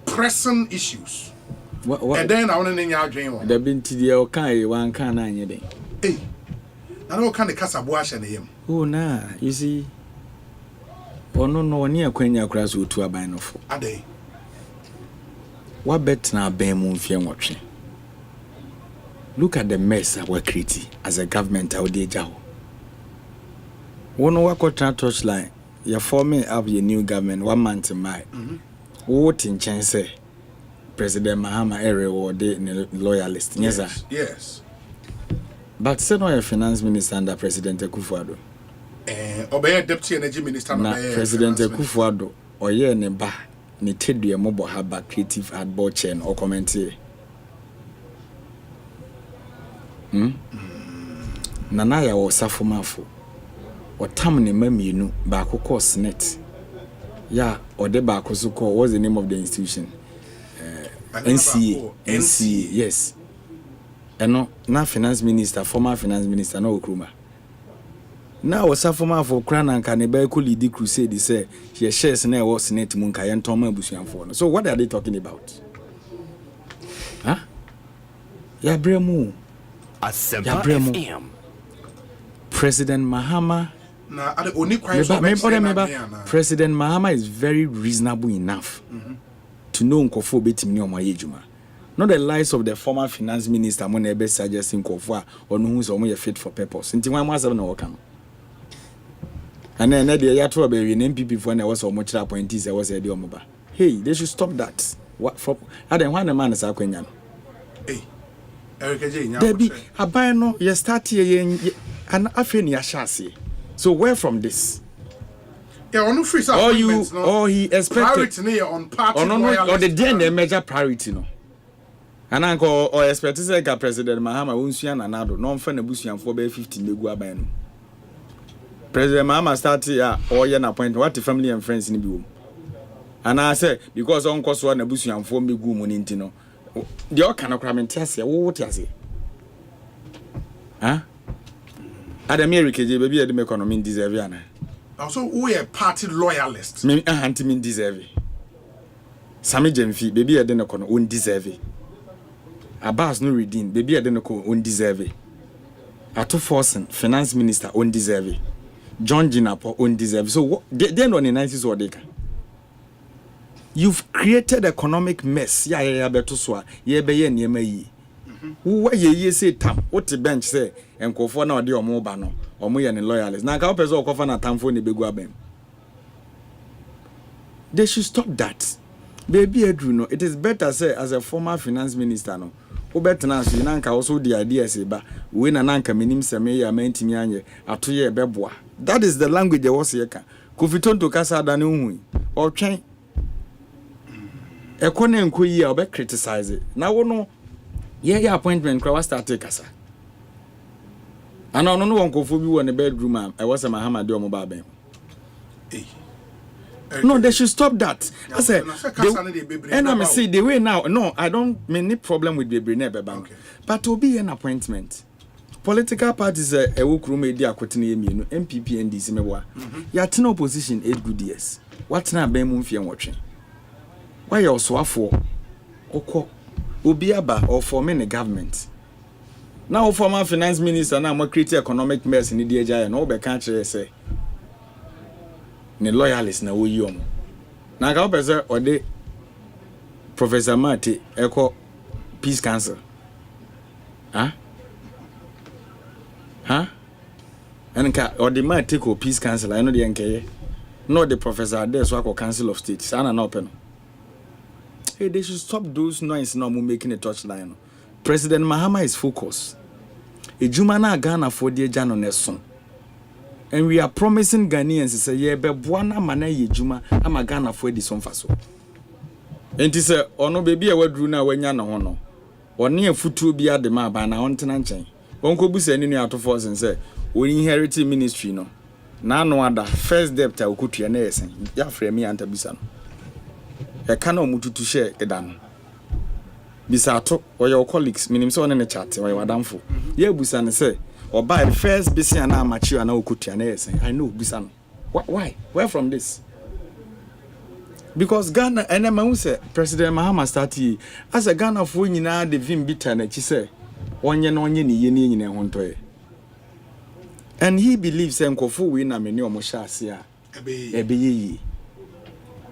pressing issues. What? And then I want to name your dream one. The binti the okay one can anything. Hey, I don't kind of casabuash and him. Oh, nah, you see. Oh, no, near Quenya Crass with two abino. A day. What bet now bear moon fear watching? Look at the mess that we're creating as a government out there. Jow. One work or touchline. You're forming up your new government 1 month in May. What in chance say? President Mahama area or the loyalist. Yes, sir. Yes. But say no finance minister under President Akufo-Addo. Obey deputy energy minister. Na President Akufo-Addo or ye ne ba ne tedu e mobo haba creative ad board chain or commenter. Nana ya wo safomafo. O tam ne mamienu ba akoko Senate. Ya or de ba akoso call what's the name of the institution? NCA, yes. And no, na finance minister, former finance minister, no Okruma. Now, what's a former for Cran and Canada lead the crusade? Say, she shares in our Senate Munkai and Thomas Bushian for. So, what are they talking about? Huh? Ya Bremu. Asempa FM. President Mahama. President Mahama is very reasonable enough. To know Nkofo betimi o mayejuma. Not the lies of the former finance minister when ebe suggesting Nkofo or no who so fit for purpose. Nti wan ma na work am. And then the ya to be in MPP for na was so much appointees e was e dey omoba. Hey, they should stop that. What for? Aden when the man is akwanya no. Hey. Eric J nya. Debi aban no ye start here and afi ni ahase. So where from this? Yeah, on free or you or he expected priority on party or the DNA major priority no. And uncle or expect say ka President Mahama wonsuan nanado no mfa na busuanfo be 50 megu aban no. President Mahama start here or ye na appointment what the family and friends ni bi wo. And I say because on koso na busuanfo megu mu ni ntino. The o kana kra mente ase wo ti ase. Huh? Adamiri keje baby e de economy deserve ana. Also, we are party loyalists. Me anti-min deserve. Sami Jemfi, baby, I didn't call on deserve. Abbas no redeem, baby, I didn't call on deserve. Ato Forsen, finance minister, on deserve. John Jinapo, on deserve. So, what, then on the 90s or they can. You've created economic mess. Yeah, better so. Yeah, be who ye say tam? What the bench say? And Kofo na odi omo ba no. Omo ye ne loyalists. Na ka opeso okofa na tamfo ne begu abem. They should stop that. Baby Edru no. It is better say as a former finance minister no. Who better na so na nka also the idea say ba we na nka menim se me ya mantimi anye ato ye beboa. That is the language they was here ka. Kofitonto kasa da ne hu. O twen. Ekone nko yi a obe criticize it. Na wo no yeah, appointment kwa start kasa. Ana no won kofo bi wo ne bedroom am e was Mahama de omo ba ben. No, they should stop that. I said, and I'm say the way now. No, I don't mean any problem with the Bebre bank, but to be an appointment. Political parties a wukru media kwetene emi no MPP and DC mewa. Ya tena opposition 8 good years. What na ben mu mfie nwotwe. Why you so afo? Okọ Obiaba or forming a government. Now former finance minister now more create economic mess in the DJI no be country say. Ne loyalists na wo yom. Na ka opese or de Professor Mate Eko Peace Council. Huh? And ka or the Mate ko Peace Council I know the NKA. No the professor there so ko Council of State. Sana na open. Hey, they should stop those noise now making a touchline. President Mahama is focused. Ejuma na Ghana for the Jano Nesson. And we are promising Ghanaians to say, yeah, but Buana Mana Yejuma, I'm a Ghana for the son faso. And he said, oh no, baby, I would do now when Yana Hono. Or near Futu be at the map and I want to Nanchang. Uncle Bus any out of force and say, we inherited ministry no. Now no other first debt I could your nurse and ya frame me and Tabisano. I cannot move to share a dan. Bisato or your colleagues, meaning so in a chat or your damful. Ye Busan say, or by the first busy and I'm mature and I could your nurse. I know Bisan. Why? Where from this? Because Ghana and then say President Mahama started as a Ghana for nyina de vim bitter na chi say onye na onye ni ye ni nyina hontoye. And he believes enkofu we na meni omo sha ase a ebe yi.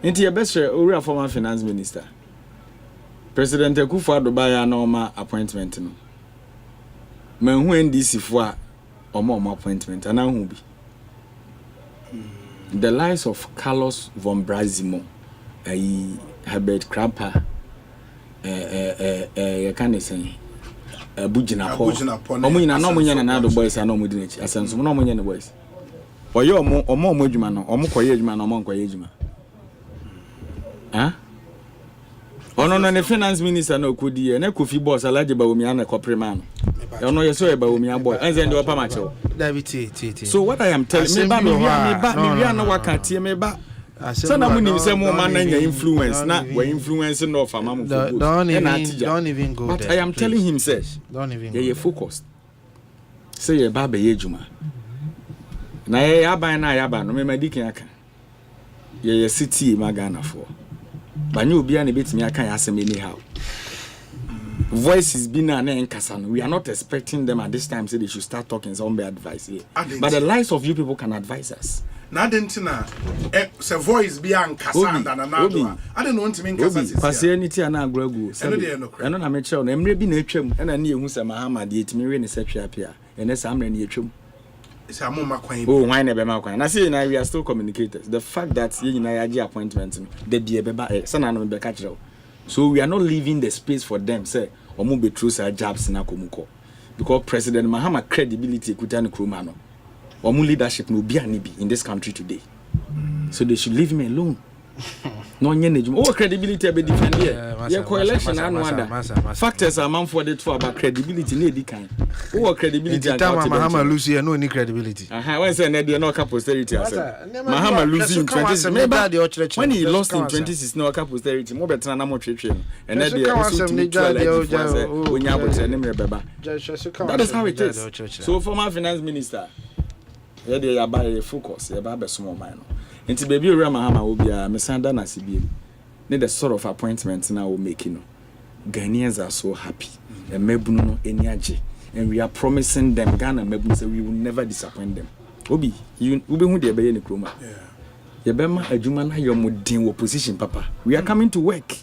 Nti ye best ori former finance minister. President Akufo-Addo baya na oma appointment no. Man who NDC for a omo appointment and hu bi. The lives of Carlos von Brazimo, Herbert Krapper, you can say Bujina Paul. Omuna no munya na do boys and no mudinich. Asenso no munya no boys. Oyo omo modwuma no, omo koye adwuma no, omo nkoye adwuma. Huh? Ono no ne finance minister no kodi e na Kofi boss alaje ba omi ana kopre man. Ono yeso e ba omi aboy. Enze ndi opa macho. So what I am telling me ba me no wakati me ba. So na munim se mo man na influence na we influence no fa mamu for good. Don't even go but there. But I am telling him say don't even go. You focused. Say ye ba be yejuma. Na ye aban na ya ba no me madikin aka. Ye city magana for. Banyu obi an betimi aka ya asem anyhow. Voices being an encasan. We are not expecting them at this time say they should start talking some advice here. But the lives of you people can advise us. Na dentina say voice be an casan and another. I don't want to mean casan. Pasienity and agragu. Eno na meche na emre bi na atwam na ne ehu say Mahama de etimi we ne setwe apia. Ene sa amre ne atwam. Oh, why never make na say na we are still communicators. The fact that you na yaji appointment de be beba sana no be catch. So we are not leaving the space for them say omo be true say jobs na komuko. Because President Mahama credibility kutani kroma no. Omo leadership no be ani be in this country today. So they should leave me alone. No nyenejum. Oh, credibility be defend here. Your coalition and wonder. Factors are man for the two about credibility need the kind. Oh, credibility and Mahama Lucy no any credibility. When say na dey no posterity answer. Mahama losing in 2016. When he lost in 2016 no posterity. Mo better na mo twetwe. And na dey that is how it is. So former finance minister, yeah dey about focus, yeah about small mind. Nti baby ora Mahama obia mesanda na sibie ne the sort of appointment na we make no Ghanaians are so happy and mebunu no eni age and we are promising them Ghana mebunu say we will never disappoint them obi you be hu de be ye ne kroma ye be ma adwuma na yo modin opposition papa we are coming to work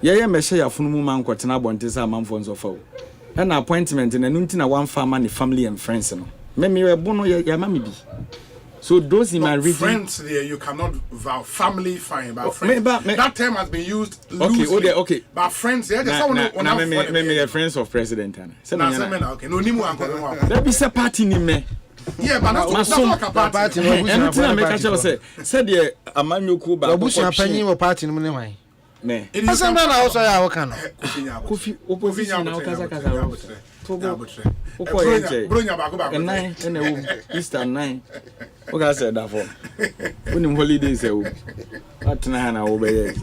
ye mehye ya funu mu man kwotena bonte sa manfo nso fa and appointment na nunti na one farmer ne family and friends no me we bono ya mama bi. So those in my region, friends there you cannot vow family fine, but friends. That term has been used loosely. Okay. But friends, there just me friends of president. Okay, no nimu anko. There be a party ni me. Yeah, but that's not a party. Anything I make a tell say the amanyoku ba. Obusu apanyin wo party ni mu wan. Me. Asempa na also ya wo kan. Kofi opposition na kaza. Bronya ba go ba. 9 Easter 9. What I said that for? When holidays say, what na na obey.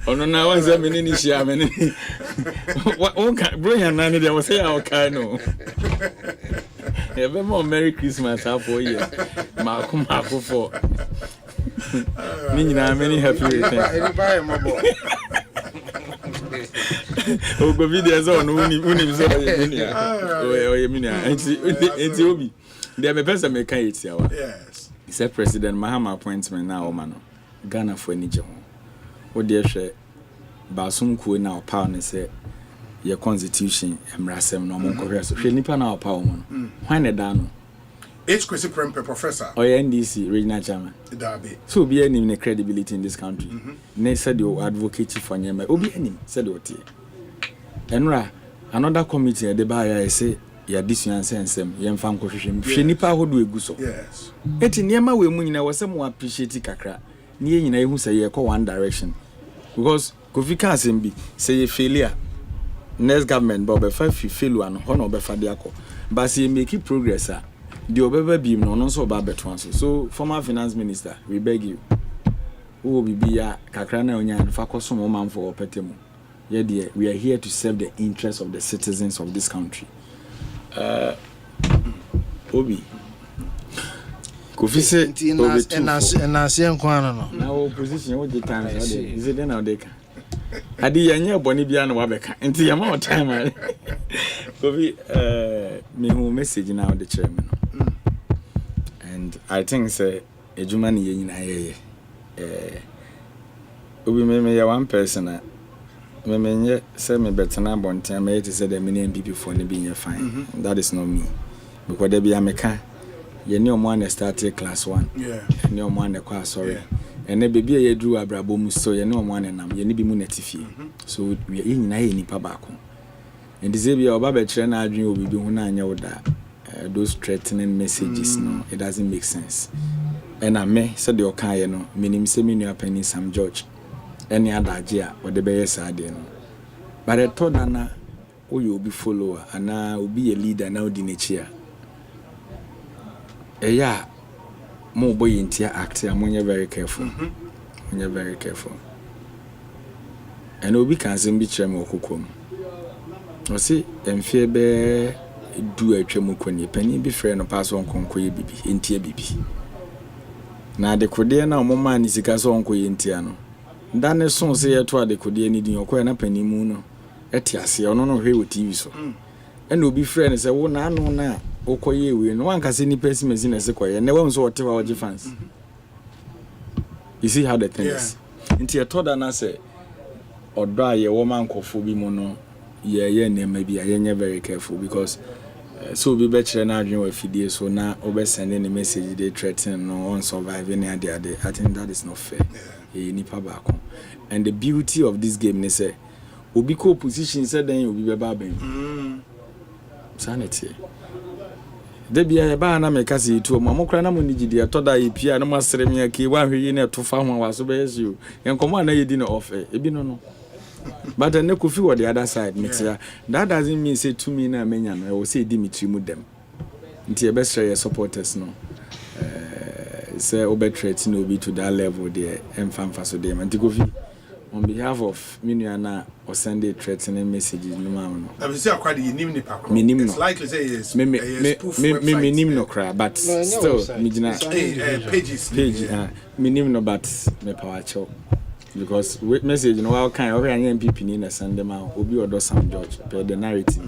Ono na wan say meni ni shia meni. What can Bronya na ni dey was say our kind no. Yeah, be more Merry Christmas for you. Mako for. Ni nyina many happy returns. O go videos on uni so o mini enti obi there me person me kan it yawa. Yes. He said President Mahama appointment na o ma no Ghana for ani je ho. O de hwe basum ku na opa ne say your constitution emrasem no mo nkɔhwɛ so hwe nipa na opa o mo no. Hwan ne da no? Kwesi Prempe professor. Oh, NDC regional chairman. So be any credibility in this country. Ne said you advocate for nyema. Obi any said what here. Enra another committee the buy say ya this yan sensem yemfa nkɔhwehwem. Hwe nipa hodo egu so. Yes. Eti nyema we mu nyina wose mo appreciate kakra. Ne ye nyina ehu say ye kɔ one direction. Because Kofi ka asem bi say ye failure. Next government but be fail one ho no be fa de akɔ. But say make progress a the obebe beam no so ba beto so former finance minister we beg you who will be ya kakra na onya fa koso mo man for opetemu ye de we are here to serve the interests of the citizens of this country obi Kofi say and I see no. Now position what the time is it now they can. Adi yanya boni bia no wabeka. Nti yama o time. Kofi me who message now the chairman. And I think say ejuma ni ye nyina ye. Obi me one person me menye say me betena bonten me it say the many MPP for ne be fine. That is not me. Because there be ameka ye ne omo na start class 1. Yeah. Ne omo na kwa sorry. And ne baby ye drew abrabo mu so ye ne omo na nam ye ne bi mu natifie. So we ye nyina ye nipa baako. And the say be oba be kire na adwen obi bi hu na anya woda. Those threatening messages no, it doesn't make sense. And I may say the okay no, meaning say me no penny Sam George. Any other idea or the be sad no. But I thought na o you be follower and na will be a leader now di nature. Yeah, more boy intia actor, when you're very careful. When you're very careful. And obi can sing be chairman or kukum. Or see, and fear be do a tremukoni, penny be friend or pass on conquer bibi, intia bibi. Na de kodie na omo man is ika so onko yentia no. Dane son se yeto de kodie ni din okwa na panimu no. Etiase ono no hwe wo TV so. E na obi friend say wo na anu na okoye we no wan kase ni person mezi na se koye. Na won so otewa oje fans. You see how the thing is. Nti yeto da na say odo aye wo man kofo bi mu no ye na ma bi aye very careful because so be better na adwen wa fidie so na obe send any message they threaten no on survive any ade. I think that is not fair. Nipa baako. And the beauty of this game ne say obi ko position say then obi be ba ben. Sanity. De bia e ba na me kase itu o mamokra na mo ni gidi e toda e pia na mo asere me ake wa hwe na to fa ho wa so be yesu. Enkomo na yedi na offer. Ebi no. But then Kofi on the other side, that doesn't mean say to me na menya no. I will say Dimitri mu dem. Nti e be share your supporters no. Say obetrate no be to that level there. Emfamfa so dem. Nti Kofi on behalf of Minuana or Sunday threatening messages no man no. I say akwade yinim ni pa. It's likely say yes. Me nim no cry, but still me gina pages. Me nim no but me power show. Because with message no how kind of any MPP ni na send them out obi odo Sam George per the narrative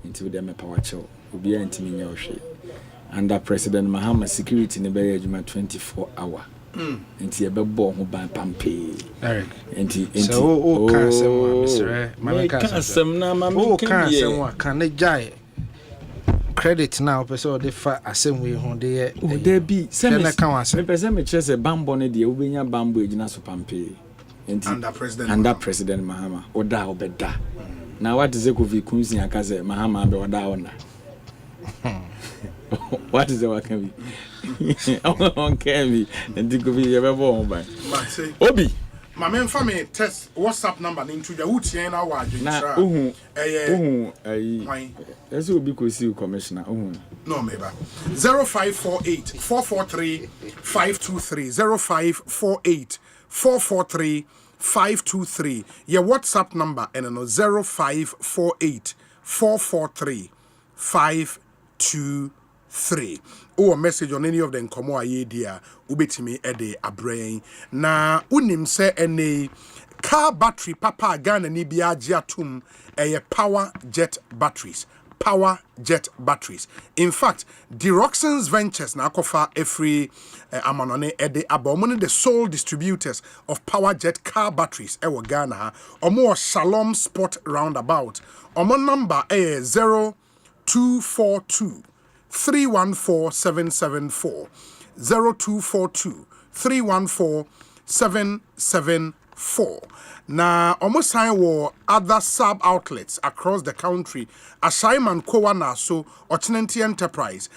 into them power show obi antimi nya ohwe under President Mahama security ne be adwuma 24 hour enti e be bo ho ban pampe Eric enti so o kan sem wa misre ma kan sem na ma me kan sem wa kan ne jai credit now person dey fa asem we ho dey o dey bi sem na kan wa sem me person me chese bambo ne dey obenya bambo ejina so pampe under President Mahama oda obeda na what is Ekovi kunsi akaze Mahama be oda ona what is the what can be on can be and Ekovi you be born by obi my men family test WhatsApp number into the utie na wa adwen na eso obi ko si commissioner no meba 0548 443 523 0548 443 523 your WhatsApp number and no 0548 443 523 or message on any of them komo aye dia ubetimi ede abrain na unim se any car battery papa Ghana ni bia atum power jet batteries. In fact, Roxanne's Ventures na akofa every amanone ede abomone the sole distributors of power jet car batteries ewo Ghana. Omo Shalom Sport roundabout. Omo number 0242 314 774 0242 314 774. Na almost time war other sub outlets across the country. Asaiman Kowa na so Ochinenti Enterprise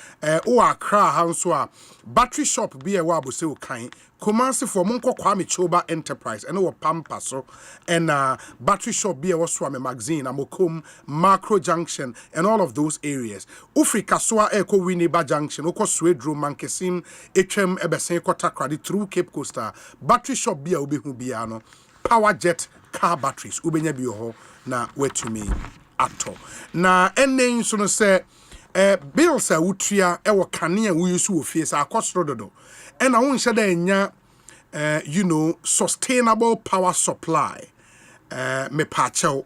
o Accra Hanswa battery shop be a wabo se o kan Kumasi for Monko Kwame Choba Enterprise and o Pampa so and battery shop be a Waswame Magazine Amokum Macro Junction and all of those areas. Ufri Kaswa Eko Winneba Junction Oko Swedro Mankesim HM Ebesen Kotakradi through Cape Costa battery shop be a obihu biano power jet car batteries ubenya bi ho na wetumi ato na enen so no say bills a wutua wo kane a wuyisu wo fie sa akosoro dodo na wo nhye da nya sustainable power supply me pacho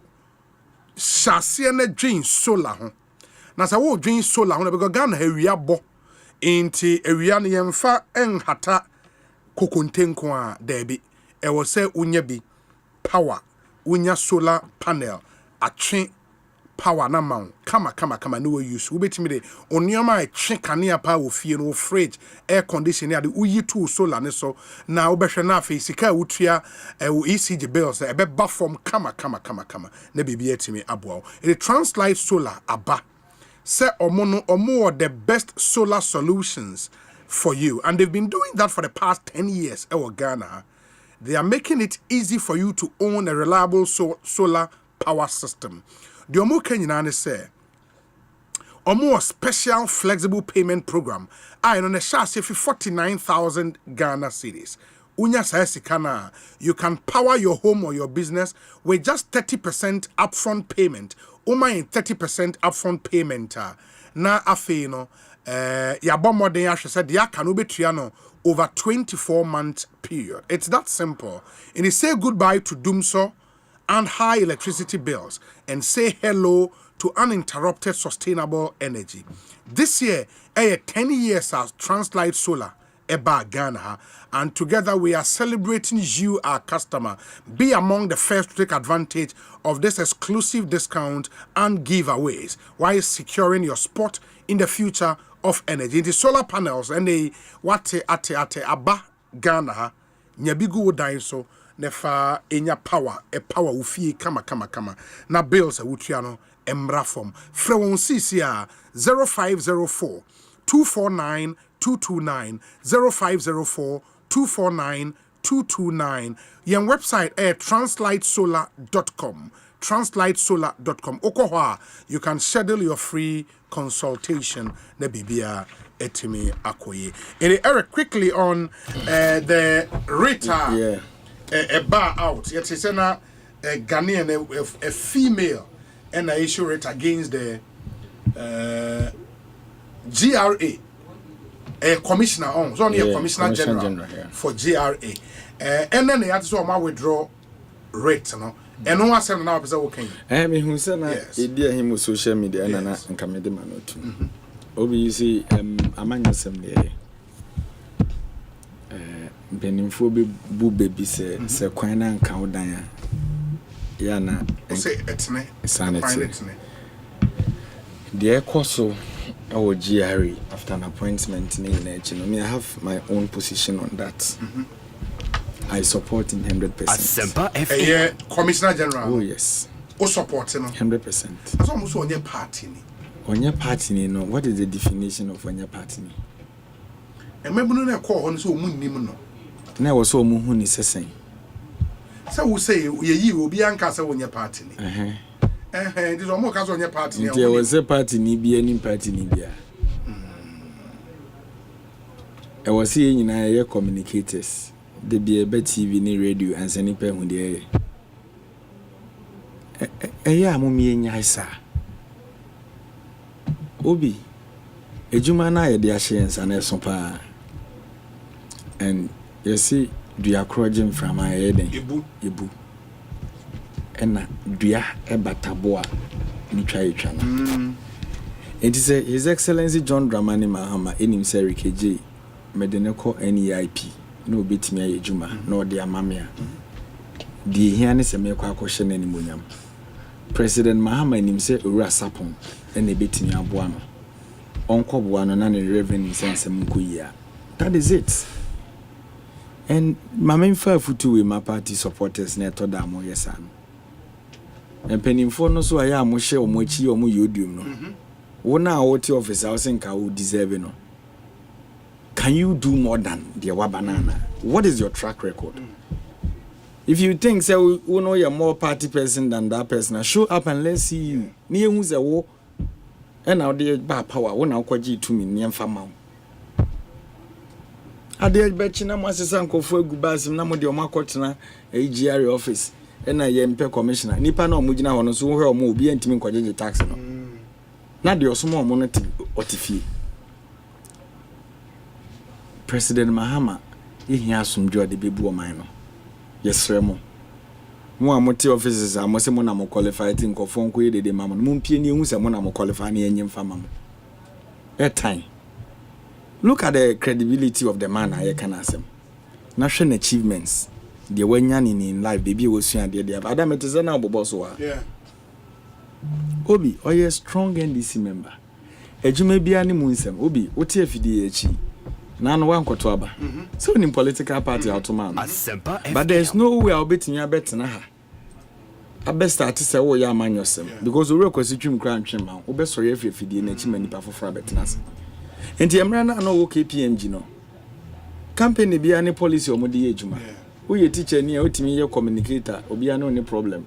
shasie na dwen solar ho na sa wo dwen solar ho na because Ghana awia bo enti awia no yemfa enhata kokontenko a debi e wo se unya bi power unya solar panel atwe power na ma kama no we use we betimi de onioma e twe kanea pa wo fie no fridge air conditioner de uyi to solar ne so na wo behwe na afi sika wutua wo ECG bills e be ba from kama na bibia timi aboa e translate solar aba say omo the best solar solutions for you, and they've been doing that for the past 10 years in Ghana. They are making it easy for you to own a reliable solar power system. The Omo Kenyana say Omo special flexible payment program I on a chassis for 49,000 Ghana cedis. Unya Saesikana, you can power your home or your business with just 30% upfront payment. Uma in 30% upfront payment. Na afeno ya bommo den ahwe said ya can obetua no over 24-month period. It's that simple. And you say goodbye to doomso and high electricity bills and say hello to uninterrupted sustainable energy. This year, 10 years as Translight Solar Eba Ghana, and together we are celebrating you, our customer. Be among the first to take advantage of this exclusive discount and giveaways while securing your spot in the future of energy. The solar panels and the ate aba Ghana nyabigu wodan so nefa enya power power ufie kama na bills wutua no emra form frewon cc a 0504 249 229 0504 249 229. Your website translightsolar.com. Translightsolar.com. Okohwa, you can schedule your free consultation. Nebibia etimi akoye. Eric, quickly on the rate a bar out. Yet it's a Ghanaian, a female, and I issue it against the GRA. A commissioner on, it's only a commissioner general for GRA. And then they had to withdraw rate, no. And no one said now, okay. I mean, who said, dear him with social media and come in the man too. Obi, you see, among some day. Benimfobi bu baby say Quina and Cowdaya. Yana, say it's me, sanity. The Ekoso. Our GRE after an appointment in I have my own position on that. I support him 100%. Asempa FM. Commissioner General. Oh yes. O support him 100%. That's almost on your party. On your party, no. What is the definition of on your party? And maybe no call on so moon no. Now was so moon is saying. So we say you will be uncasa on your party. This is almost on your party. There was a party, ni any party, Nibia. I was seeing in our communicators. There be a better TV, ni radio, and sending pen with the air. Yeah, Mummy in Yasa. Obi, a Jumana, the Ashians and Asempa. And you see, do you crowding from my head? Ibu. Ena dua ebataboa ni twa etwa no it is His Excellency John Dramani Mahama enim say RKJ medeneko NEIP no betimi ayejuma no de amamea die hia ne se mekwa akɔhye na nimonyam President Mahama enim say owura sapon ena betimi aboa no onkɔboa no na ne revenue sense mkoyia. That is it. And mama mfa futu we my party supporters na to da mo yesa no. And pennyfo no so aya mo hye o mo chi o mo yodium no. Wona what office house nka wo deserve no. Can you do more than the banana? What is your track record? If you think say we know you're more party person than that person, show up and let's see you. Ni hu ze wo and now the ba power wona kwaji to me nyemfa ma. Ade bechina mo asesa nkofo agubasim na mo de o makotena AGR office and I am commissioner. Nipa no mujina hono so hwe o mo obi antimi nkwaje tax no. na de osomo omonati otifie President Mahama ehia asomdwo de bebu oman no yesrɛ mo amote offices amose mo na mo qualify tin kofo nko ye de mama mo mpie ni ehu se mo na mo qualify na enyim fa mama time look at the credibility of the man I can asem national achievements the wanya in life baby was sua de adam it is na obobo so yeah obi oye strong NDC member ejuma bia ni mu nsem obi wote afidi echi na no wankoto aba so in political party automan but there is no way I'll bet me abetena ha abest start say wo ya amanyosem because we request twim kra ntwema wo be sori afidi na echi manipa foforo abetena se enti emra na no wo KPMG no company bia ni policy omudi ejuma wo ye teacher ni otimi ye communicator obi ana no problem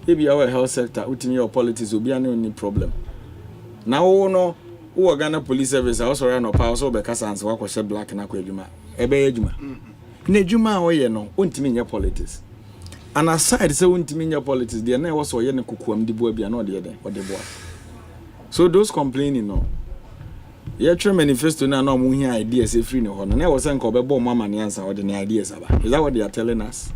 ebi our health sector utimi your politics obi ana no problem na wo no wo Ghana police service also run no power so be kasanse wa kwhye black na kwa adwuma ebe adwuma na adwuma wo ye no ontimi nye politics and aside say ontimi nye politics there na wo so ye ne kokoam di bo bia na ode den ode bo so those complaining no ye try manifesto na no mu hia ideas e free ne ho no na wo say nka obebo mo amane ansa ode ne ideas aba is that what they are telling us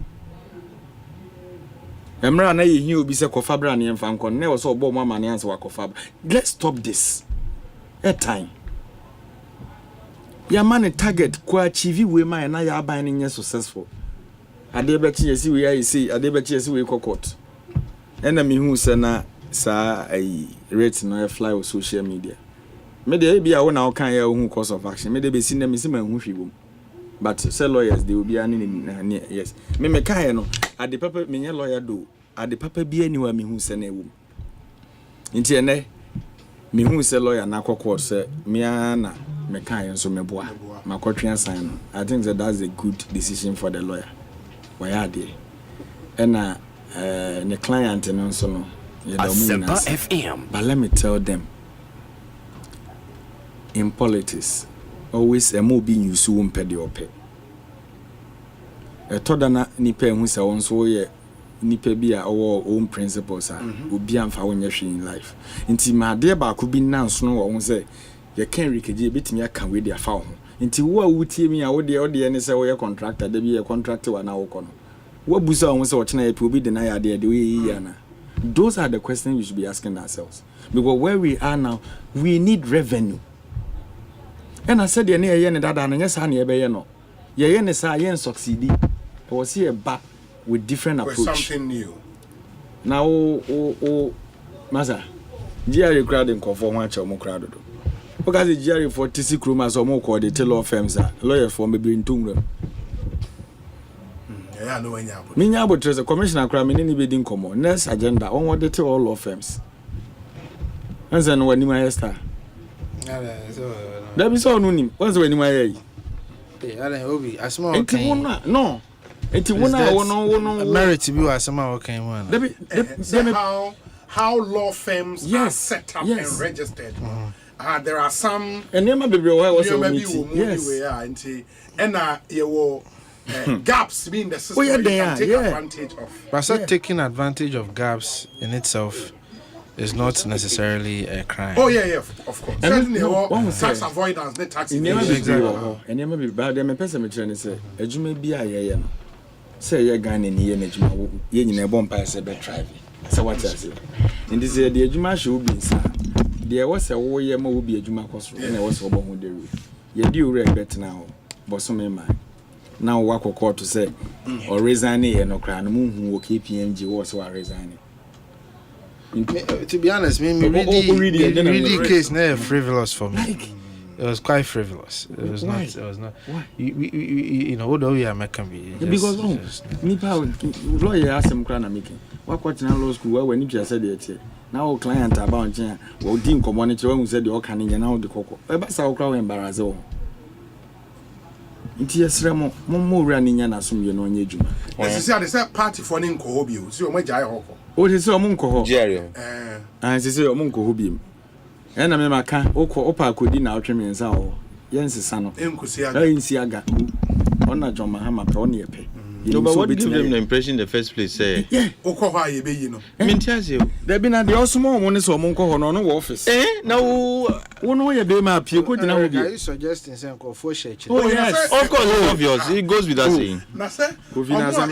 emra na ye hia obi se kofa bra ne mfa nko na wo so obo mo amane ansa wa kofa. Let's stop this time ya man target kwa achieve we man na ya ban nye successful ade be chi yesi we ya yesi ade be chi yesi we court ena me hu se na sa ai rate no fly on social media me dey bia wo na wo kan ya hu course of action me dey be sin na me se man hu hwibom but say lawyers they will be ani yes me kan no ade papa me nya lawyer do ade papa bia ni wa me hu se na ewu nti ene me hu se lawyer na kokko se me ana me kan so me boa makotwe sign no I think that that's a good decision for the lawyer why are they and the client no so no Asempa FM. But let me tell them in politics always a mo be use won pede ope e to da na nipa hu se won so ye nipa bi a our own principles are obi amfa wonye hwe in life nti ma de ba ko bi nanso no wo se ye kan rikeje betimi aka we de afa ho nti wo a wutie mi a wo de ne se wo ye contractor de bi ye contract wa na wo kono wo busa wo se wo chena ye pe obi de na ya de we yi ya na. Those are the questions we should be asking ourselves because where we are now we need revenue. And I said, ye ne dada na nyesa na ye be ye no. Ye ne sa ye succeed. We see a back with different approach. With something new. Now Maza, GRA crowd in conform one chomo crowd do. Because the GRA for TC Krumas or more called the law firms are lawyers for maybe in Tungram. Yeah, no when you have. Me nyabo treasure commissioner crime in any bidding common. Next agenda on what they tell all law firms. And then when you my star. That be so no. What's when you my I don't obi asma okay. No. Enti wona wono merit to be asma okay one. How law firms are set up and registered. There are some and never be was yes. And you gaps being the system you can take advantage of. But taking advantage of gaps in itself is not necessarily a crime. Oh yeah, of course. Certainly, tax avoidance, the tax evasion. And never be bad. Them person me trying to say, "Ejuma bi aye no." Say ye Ghana ni ye na ejuma ye nyina bomb pa say be drive. Say what I say. In this the ejuma should be say. There was a wo ye ma wo bi ejuma koso na wo so bo ho de wi. Ye di ure bet na ho. Boso me man. Now work court to say or resign here no cry no mu wo KPMG was so resign. To be honest, me really case never frivolous for me. It was quite frivolous. It was not. Why? You know, although we are making because nipa lawyer ask him cry na making. What na law school when you said it. Now client about chen we din community when we said the okan nya now the koko. E ba sa okra we embarrass o. Nti yesremo mo wura ni nya na somye no nya djuma. They say party for ni nko hobi o. Si o ma jai hoko. O de say o mo nko ho. Jerry. Say o mo nko hobi. E na me maka opa akodi na otwe me nsa o. Ye nsesa no. Enkusi aga. Ensi aga. Ona John Mahama pe o na ye pe. No, but what gives them the impression in the first place? Say, yeah, Okoha, you know. Mintiazio. There be na the osmo money so monko no no office. No, one way be ma pie ko dina wo bi. Are you suggesting say for share? Oh yes, of course, it's obvious. It goes without saying. Na say, Kofi na say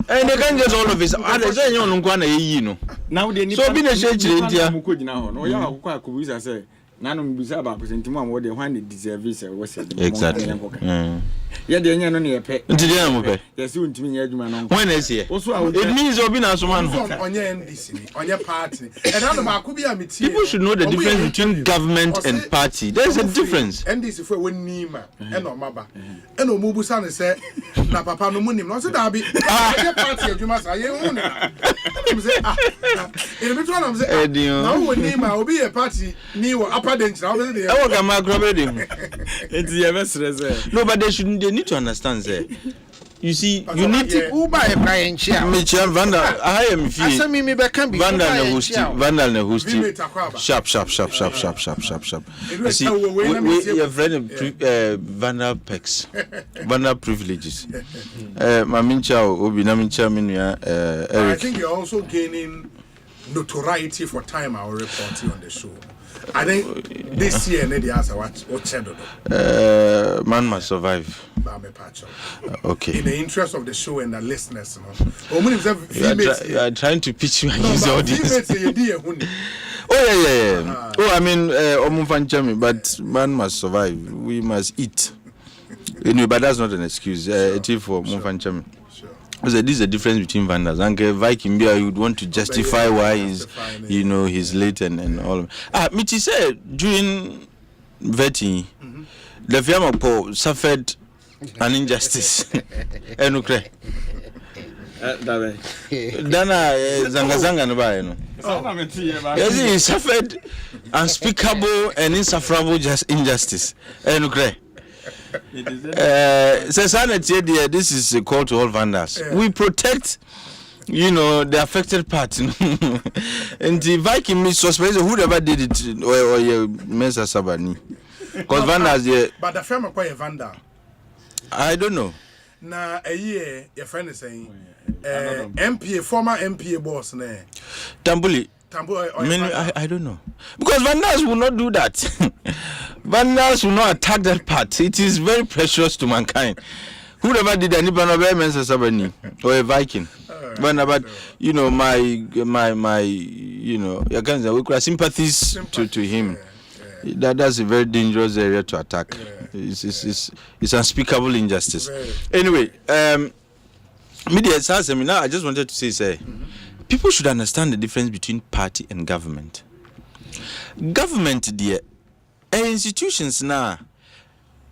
And they can't just all of it. I say you no nkwa na no. Now they need so be na share chire ntia. Ko dina ho no ya akoko akobisa say nanom bisa ba ko sentimo am wo de hwan deserve say wo say. Exactly. Yeah, the enya no na ye pe. Nti dey am pe. Yes, you ntimi nya adwuma no. When is here? It means obi na so man. Onye NDC ni, onye party. And I ba ko bi am tie. People should know the difference between government and party. There's a difference. NDC for when nima e no maba. E no mu busa ne say na papa no munim. No say da bi. Onye party adwuma sa ye hu ne. I'm say e be to am say na wo nima obi ye party ni wo upper bench na wo dey. I work am agrobed him. Enti ye be stress. No, but they need to understand that. You see, you need to Uber a Brian Chia. Michel Vandal. I am I say me can be Vandal ne hosti. Sharp. You see, we have read Vandal pecs, Vandal privileges. Mamincha obi na mincha minua I think you're also gaining notoriety for time our reporting on the show. I think this year, Nedi Asa, what channel? Man must survive. Okay. In the interest of the show and the listeners, you are trying to pitch my audience. Yeah. Oh, I mean, but man must survive. We must eat. Anyway, but that's not an excuse. It is for Mumfanchami. This is the difference between Vandals. And Viking Beer, you would want to justify why he's late and all. Michi said during vetting, the firm of Paul suffered an injustice. Enukre. Dana zanga no ba no. Yes, he suffered unspeakable and insufferable injustice. Enukre. This is a call to all Vandals. We protect, the affected part. And the Viking suspect whoever did it or Mesa Sabani. Because Vandals, but the firm acquire Vandal. I don't know. Now a year, your friend is saying, MPA, former MPA boss, Tambuli. I don't know. Because Vandals will not do that. Vandals will not attack that part. It is very precious to mankind. Whoever did any Banabemens or Sabani or a Viking. But my we sympathies to him. That's a very dangerous area to attack. It's unspeakable injustice. Anyway, media seminar. I just wanted to say, people should understand the difference between party and government. Government, dear, institutions now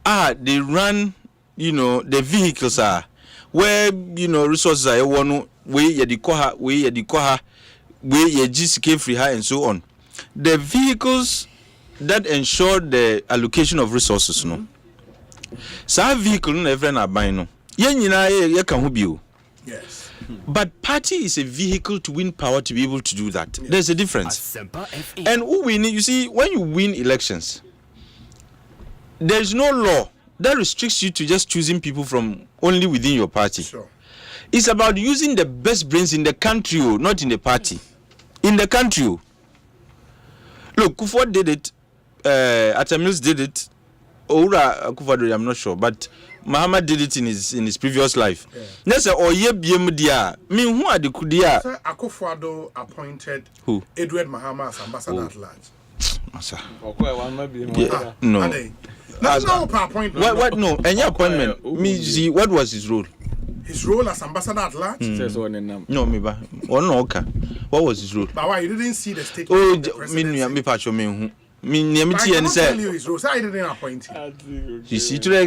they run, the vehicles are where resources are one way yadikoha, where ye free high and so on. The vehicles that ensure the allocation of resources, no. So vehicle no every na buy no. Ye can hubio. Yes. But party is a vehicle to win power to be able to do that. Yes. There's a difference. And who win? You see, when you win elections, there's no law that restricts you to just choosing people from only within your party. Sure. It's about using the best brains in the country, not in the party. In the country. Look, Kufuor did it. Atamils did it. Oura Akufo-Addo, I'm not sure, but Muhammad did it in his previous life. Let's say Oye BMDA. Who are the Kudia? Sir, Akufo-Addo appointed who? Edward Mahama as ambassador at large. No. That's not appointment. What? No. Any appointment? What was his role? His role as ambassador at large? No, me ba. No, okay. What was his role? But why you didn't see the statement? Me patcho me. I cannot tell you his role. So I didn't appoint him. You see, to the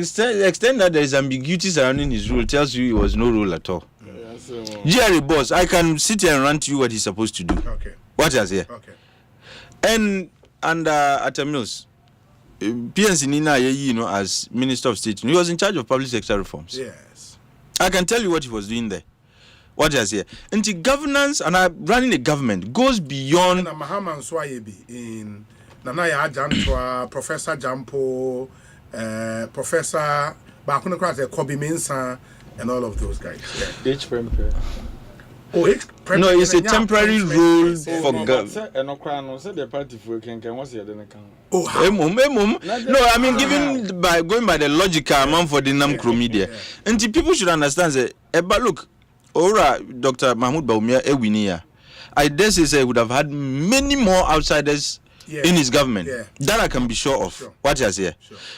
extent that there is ambiguity surrounding his role, tells you he was no role at all. Jerry Boss, I can sit here and run to you what he's supposed to do. Okay. What is here? Okay. And Atamils, PNC Nina, as Minister of State, he was in charge of public sector reforms. Yes. I can tell you what he was doing there. What is here? And the governance and running a government goes beyond. Mahama Swayebi in Nanaya Jantwa, Professor Jampo, Professor Bakuno Kwabena, and all of those guys. H Prempeh. Oh, No, it's a temporary rule for government. And no crown, no, said the party for can what's the other account. Oh, no, I mean, given by going by the logical amount for the Namkro media, and the people should understand that. But look, Ora, Dr. Mahmoud Baumia, Ewinia, I dare say would have had many more outsiders in his government. That I can be sure of. What you say?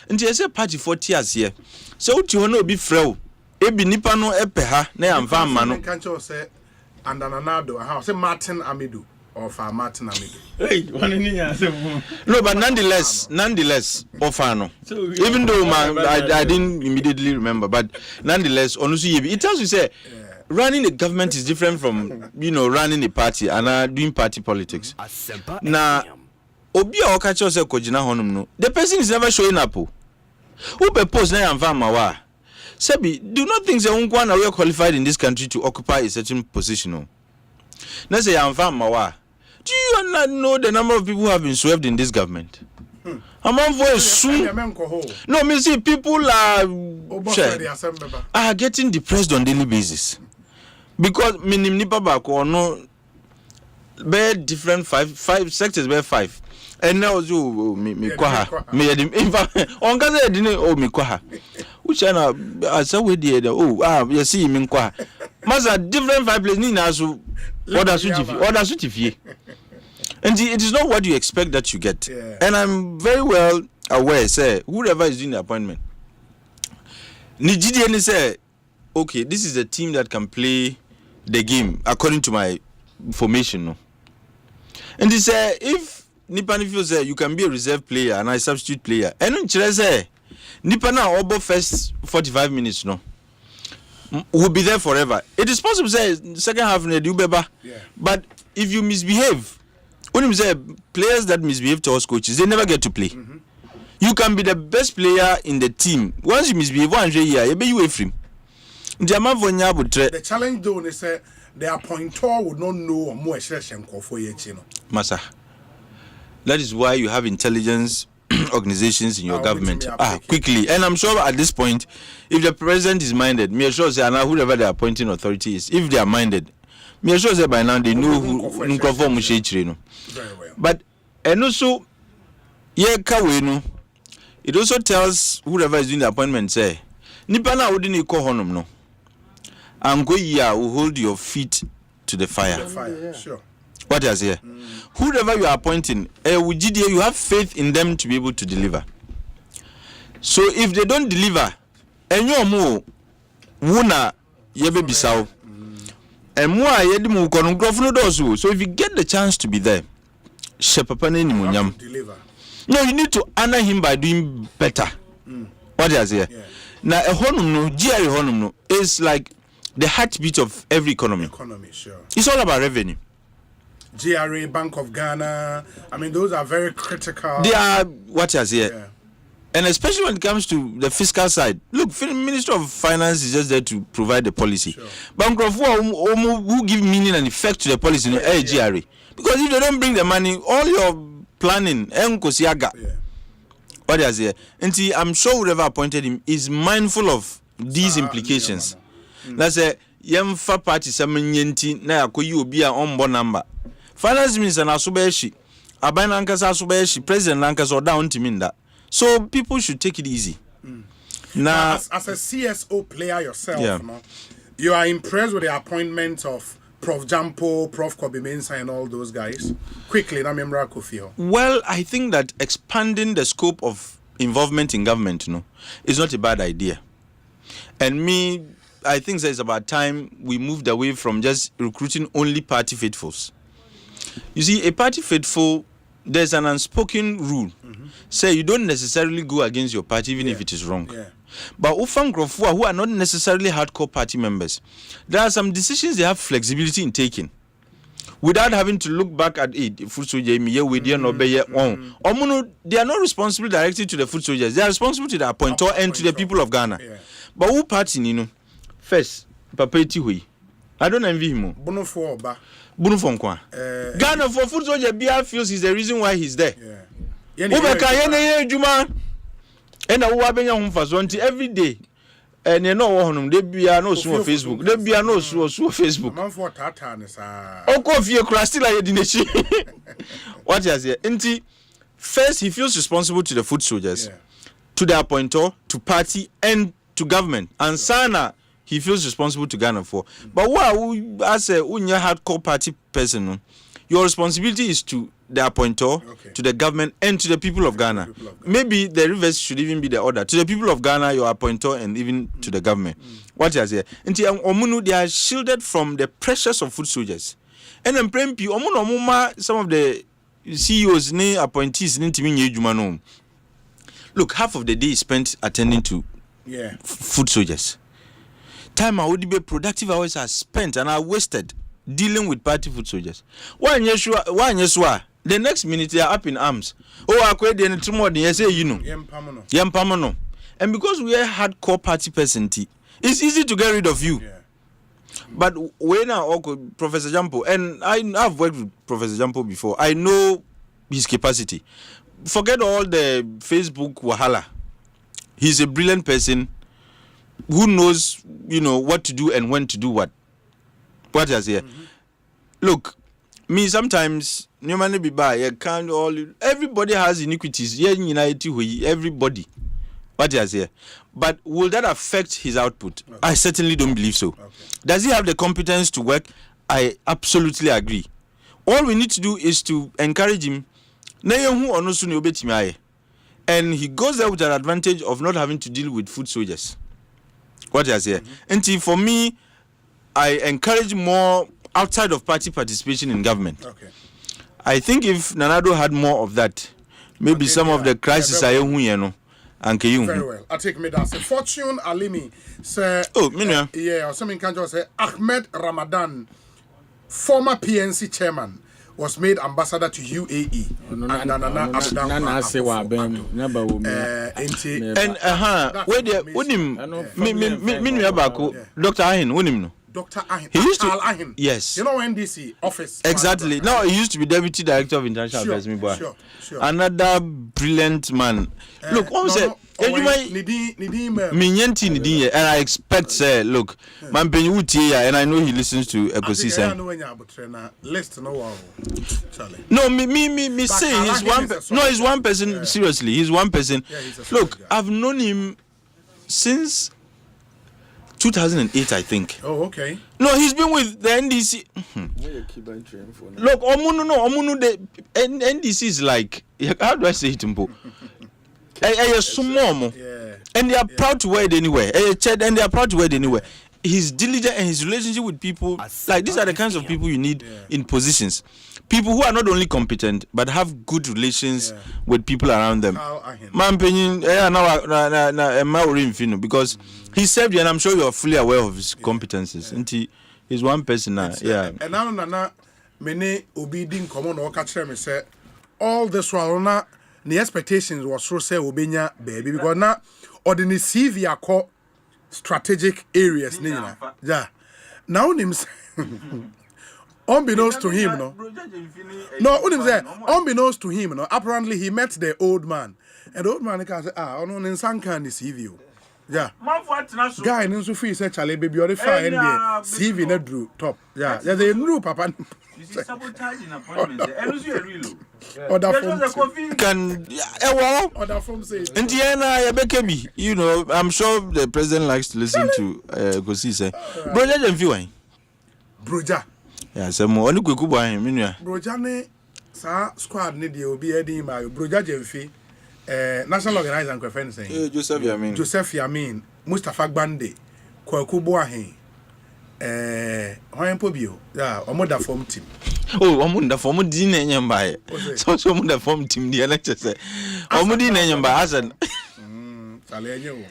And you say party 40 years here. So you know be frail. Ebi nipa no epeha na yamfa mano. Can't say and another how say Martin Amidu or for Martin Amidu. Hey, one in here. No, but nonetheless, Ofano. Even though I didn't immediately remember, but nonetheless, Onusu it tells you say running a government is different from running a party and doing party politics. Now, Obi Okacho say Kojina honum no. The person is never showing up. Who propose na yamfa mawa? Sebi, do not think that one are qualified in this country to occupy a certain position. Now say yamfa mawa. Do you not know the number of people who have been swerved in this government? Among voice soon. No, me see people are getting depressed on daily basis because minim nipa back or no be different five sectors be 5. And now you me kwaha me in fact on gaza didn't me kwaha which I saw with the you see me kwaha masa different 5 places ni na so order sutifie and it is not what you expect that you get. And I'm very well aware say whoever is doing the appointment Nijidi say okay, this is a team that can play the game according to my formation, no. And he say if Nipa Nifio say you can be a reserve player and a substitute player. And then say Nipa na obo first 45 minutes no. Will be there forever. It is possible say second half na do beba. But if you misbehave, when you say players that misbehave to us coaches, they never get to play. You can be the best player in the team. Once you misbehave, one year, you be away from. The challenge though is say the appointer would not know more for Masa. That is why you have intelligence organizations in your government. Quickly. And I'm sure at this point, if the president is minded, me sure say whoever the appointing authority is, if they are minded, me sure say by now they know who Very well. But and also, it also tells whoever is doing the appointment say, Nipa na wouldn't call honum no. And go will hold your feet to the fire. Sure. What is here? Whoever you are appointing, you have faith in them to be able to deliver. So if they don't deliver, and you more wuna yebe bisao, and more yedimu konungrofuno dosu. So if you get the chance to be there, shepapane ni munyam. No, you need to honor him by doing better. What is here? Now a honum no, GRE honum no is like the heartbeat of every economy. Sure. It's all about revenue. GRA, Bank of Ghana, I mean, those are very critical. They are what is here. Yeah. And especially when it comes to the fiscal side. Look, Minister of Finance is just there to provide the policy. Sure. Bank of who give meaning and effect to the policy in GRA. Because if they don't bring the money, all your planning, what is here? And see, I'm sure whoever appointed him is mindful of these implications. That's a Yemfa party Samanyenti na yakoyi obi a ombo number. Finance minister na subeshi. Abana ankasa subeshi. President ankasa oda untiminda. So people should take it easy. Now, as a CSO player yourself, you are impressed with the appointment of Prof. Jampo, Prof. Kwabena, and all those guys. Quickly, Namemra Kofio. Well, I think that expanding the scope of involvement in government, is not a bad idea. And I think that it's about time we moved away from just recruiting only party faithfuls. You see, a party faithful, there's an unspoken rule. Say you don't necessarily go against your party even if it is wrong. But Ufang Grofua, who are not necessarily hardcore party members, there are some decisions they have flexibility in taking without having to look back at it. They are not responsible directly to the food soldiers. They are responsible to the appointer and to the people of Ghana. But who party, first, Papa Etihui. I don't envy him. Bunu Ghana for food soldier BR feels is the reason why he's there. And every day and you know honum de bia no so Facebook de bia no so Facebook man for tata ne sa oko fie kura still aye dinechi what you say nti first he feels responsible to the foot soldiers to the appointer to party and to government and sana he feels responsible to Ghana for but what as a unya hardcore party person your responsibility is to the appointer, to the government, and to the people of Ghana. Maybe the reverse should even be the order. To the people of Ghana, your appointer, and even to the government. What is here? Until Omunu, they are shielded from the pressures of foot soldiers. And then Prempi, Omunu, some of the CEOs, appointees, look, half of the day is spent attending to foot soldiers. Time I would be productive hours are spent and are wasted dealing with party foot soldiers. Why Yeshua? The next minute they are up in arms. Oh, I quit the tomorrow. They say, you know, Yampamano. And because we are hardcore party person, it's easy to get rid of you. But when I Professor Jampo, and I've worked with Professor Jampo before, I know his capacity. Forget all the Facebook wahala. He's a brilliant person who knows, you know, what to do and when to do what. What is here? Look, me sometimes normally be by everybody has iniquities. Everybody. What is here? But will that affect his output? I certainly don't believe so. Does he have the competence to work? I absolutely agree. All we need to do is to encourage him. And he goes there with an advantage of not having to deal with foot soldiers. What is here? And for me, I encourage more outside of party participation in government. I think if Nanado had more of that, maybe some of the crises are very well. I take me that. Fortune Alimi say, or something can just say Ahmed Ramadan, former PNC chairman, was made ambassador to UAE. Dr. Ahin, Dr. Ahin. He used to, Ahin. yes. You know NDC office. Exactly. No, he used to be deputy director of international affairs. Sure. Another brilliant man. Look, one said, and I expect, say, look, man, and I know he listens to Ekosiisen. No, me say he's one. No, he's one person. Seriously, he's one person. Look, I've known him since 2008, I think. Oh, okay. No, he's been with the NDC. Look, Omunu, the NDC is like, how do I say it, Mpo? And they are proud to wear it anywhere. And they are proud to wear it anywhere. He's diligent and his relationship with people, like these are the kinds of people you need in positions. People who are not only competent but have good relations with people around them. My opinion, because he served you, and I'm sure you are fully aware of his competencies. And he's one person now. And now, many obedient common or catch me say all this while the expectations was so say obenya baby because now or the CV are called strategic areas. Yeah. Now unbeknownst to him, unbeknownst to him, apparently he met the old man. And the old man can say, on some kind of CV. Yeah. Guy in Sufi said, Charlie, baby, you're the fine CV not drew top. Yeah. Yeah, they knew Papa. Sabotaging appointments. Other from says, Indiana, you know, I'm sure the president likes to listen to Ekosiisen. Broja Jemfi. Broja. Yeah, some more. Only Kukuba, Broja ne sa squad ne de obi edi ma Broja Jemfi. National organizer and friend saying Joseph Yamin, Mustafa Gbande, Kwaku Boahin, Hoyan Pobio, Omoda form team. Oh, Omunda form Dina Yambai. So Omunda form team, the elector say. Omudina Yamba Hassan.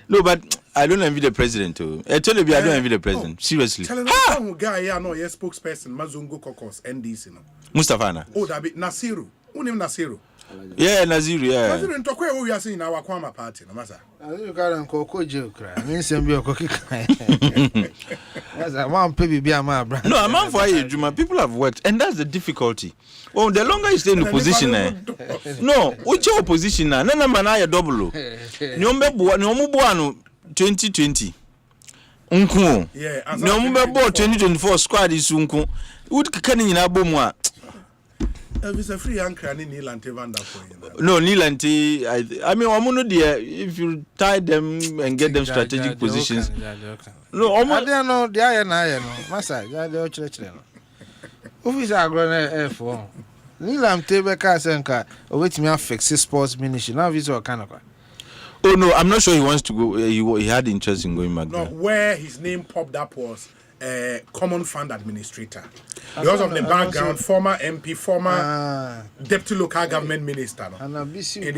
No, but I don't envy the president too. I tell you, I don't envy the president. Seriously. Tell him, guy, yes, spokesperson, Mazungo Kokos, NDC. Mustafa. Oh, that be Nasiru. Unim Nasiru. Yeah, Naziru, yeah. Naziru, talk where we are seeing our Kwama party, no matter. You can't Coco joke. I mean, send me a cookie. As I want to be a man. No, I'm on for you, people have worked, and that's the difficulty. Well, the longer you stay in the position, no, which your position now? Nana Manaya double. Nyombe 2020. Unku. Yeah, No mumbe bo 2024 squad is unku. Would kani nyina bomwa. It's a free anchor and Nilante Vanda for you. No, Nilante, I mean, Omono dear, if you tie them and get them strategic positions. No, I don't know the iron, Massa, the church. Who are going for? Nilam Tebeka Senka, which me fix sports ministry. Now, he's all kind of. Oh, no, I'm not sure he wants to go. He had interest in going back no, there. Where his name popped up was Common Fund Administrator. Because of the background, former MP, former deputy local government minister. And a busy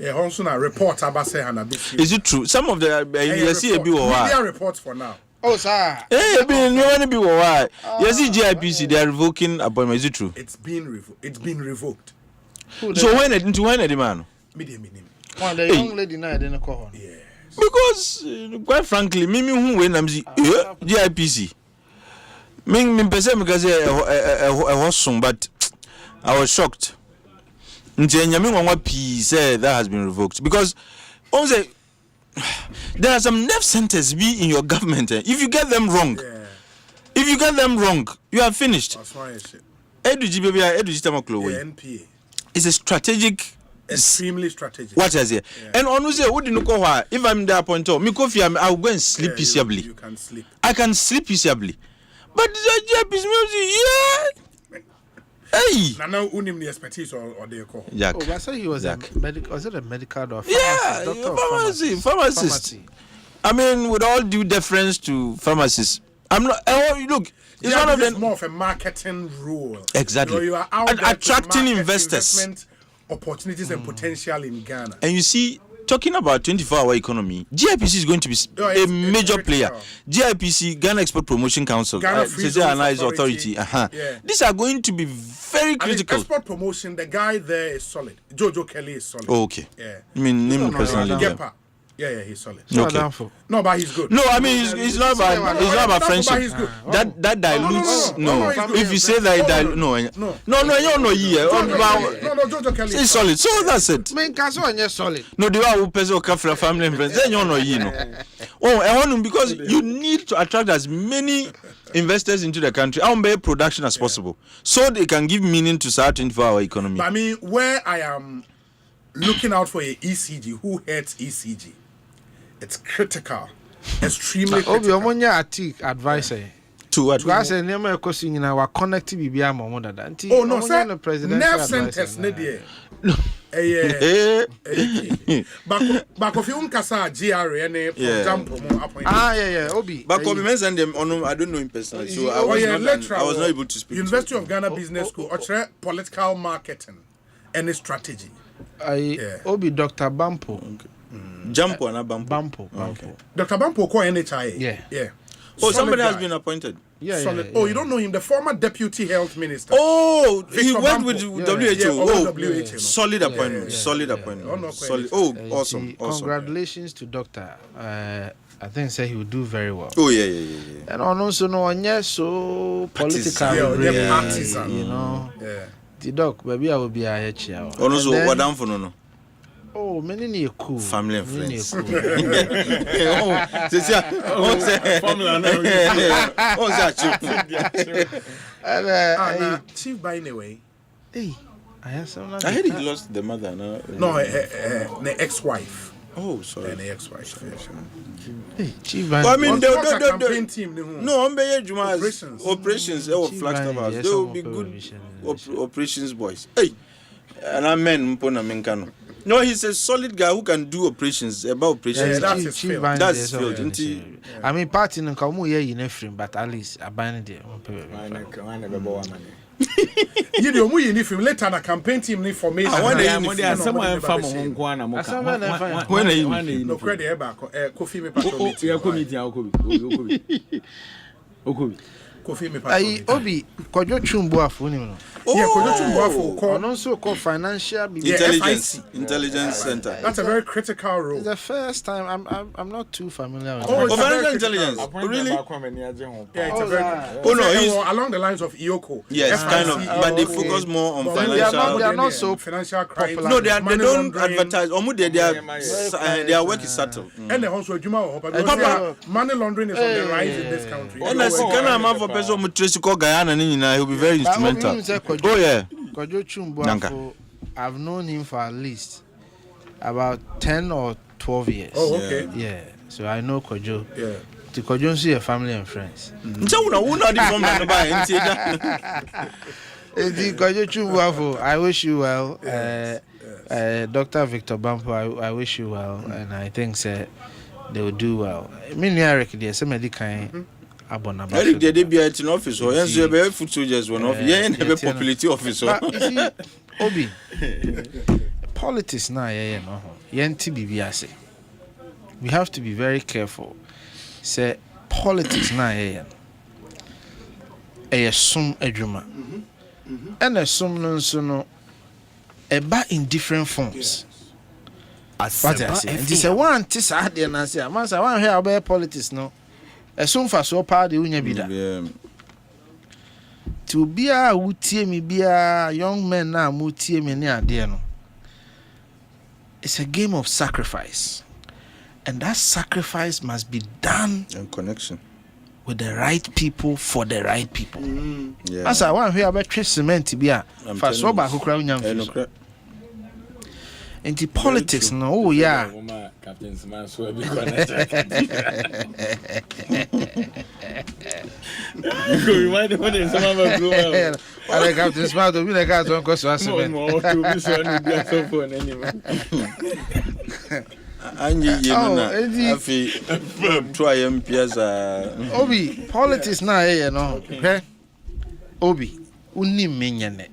also a report about say Is it true? Some of the media reports for now. Oh, sir. Hey, you want to be why? Yes, GIPC they are revoking appointment. Is it true? It's been revoked. So when the man? Medium. One the young lady now didn't call her. Yeah. Because quite frankly, me who when I'm GIPC. Me person because I was some, but I was shocked. Say that has been revoked because also there are some nerve centers be in your government. If you get them wrong, you are finished. That's why I said. NPA. It's a strategic. Extremely strategic. What is it? Yeah. And on say, what do you know? If I'm there, point out, I'll go and sleep peaceably. You can sleep. I can sleep peaceably. But the job is music, yeah. Hey. Now, unim the expertise or they call. Jack. Oh, I said he was was it a medical doctor? Yeah, pharmacist. I mean, with all due deference to pharmacists, I'm not. Look, it's one of them. More of a marketing rule. Exactly. You are out attracting investors. Opportunities and potential in Ghana. And you see, talking about 24-hour economy, GIPC is going to be a major player. GIPC, Ghana Export Promotion Council, Ghana Free Zones Authority. Yeah. These are going to be very critical. And export promotion, the guy there is solid. Jojo Kelly is solid. Oh, okay. Yeah. I mean, name personally. Yeah, he's solid. Okay. No, but he's good. No, I mean, it's not about friendship. He's good. That dilutes. No, if you say that, it dilutes. No, Jojo Kelly. It's solid. So that's it. Me can't solid. No, the one who pays okay for family and friends. Then you know. Oh, I want because you need to attract as many investors into the country, production as possible, so they can give meaning to our 24-hour economy. But I mean, where I am looking out for a ECG, who heads ECG? It's critical, extremely critical. Obi omonya advisor. To what? Because never Ekosiise our connective bibia momo dada. Oh no, sir. Nerve centers ne there. Back of you unkasa GRA ne for example mo appointment. Yeah. Obi. But Obi mentioned them I don't know him personally, so I was not able to speak. University of Ghana Business School, or political marketing and strategy. Obi Dr. Bampo. Okay. Jampo and Bampo. Okay. Dr. Bampo called NHIA. Yeah. Oh, somebody has been appointed. Yeah. Oh, you don't know him? The former deputy health minister. Oh, Victor he went Bampo. with WHO. Solid appointment. Solid appointment. Solid. Oh, awesome. Congratulations to Doctor. I think say he will do very well. Oh yeah. And also no one so political, partisan. You know. Yeah. The doc, maybe I will be a here. Also, what down for no. Oh, many near cool. Family and friends. Cool. Chief by anyway. Hey, I have some. I heard he lost the mother. No, the ex-wife. Oh, sorry. The ex-wife. Hey, Chief. I mean, the campaign team. No, I'm operations. They were Flagstaff. They will be good operations boys. Hey, and I mean, Mpona Menkano. No, he's a solid guy who can do operations. About operations. Yeah, that's his field. That's his field. I mean, party in Kamu here in Ephraim, but at least I bind it. You know, we in later the campaign team information. When are you? No credit back. Coffee me committee. Kofi me Ai obi Kojo Chumbuafo ni no. Yeah, Kojo Chumbuafo called financial intelligence center. That's a very critical role. It's the first time I'm not too familiar with Oh, that. Financial intelligence. Really? Yeah, it's a very he's along the lines of Ioko. yes, kind of, but they focus more on financial. They are not so financial crime. popular. No, they don't advertise. Their work is subtle. And the also Juma but money laundering is on the rise in this country. And as Ghana man for person who trace call Guyana, he'll be very instrumental. Oh yeah. Kojo Chumbuafo, I've known him for at least about 10 or 12 years. Oh, okay. Yeah. So I know Kojo. Yeah. To Kojo see a family and friends. Kojo Chumbuafo, I wish you well. Dr. Victor Bampo, I wish you well, and I think they will do well. Eric, there's somebody kind. Eric did be at an office, or yes, you have food soldiers one off. Yeah, and have a popularity officer. Obi, politics now, we have to be very careful. Say politics now, sum edruma, and a sum no in different forms. Asempa and this one tis at the answer. Once I want to hear about politics no. Sum fa so party unya bida. To be a wutie me be a young man na mutie me ne ade no. It's a game of sacrifice. And that sacrifice must be done in connection with the right people for the right people. Yeah. As I want to hear about cement be a fa so ba kokra unya mfi. Into politics no oh yeah Captain Smart so be connected. You might want to some of us. I Captain Smart to be like that on cause Asante. Try MPs Obi politics na no okay Obi unni menyane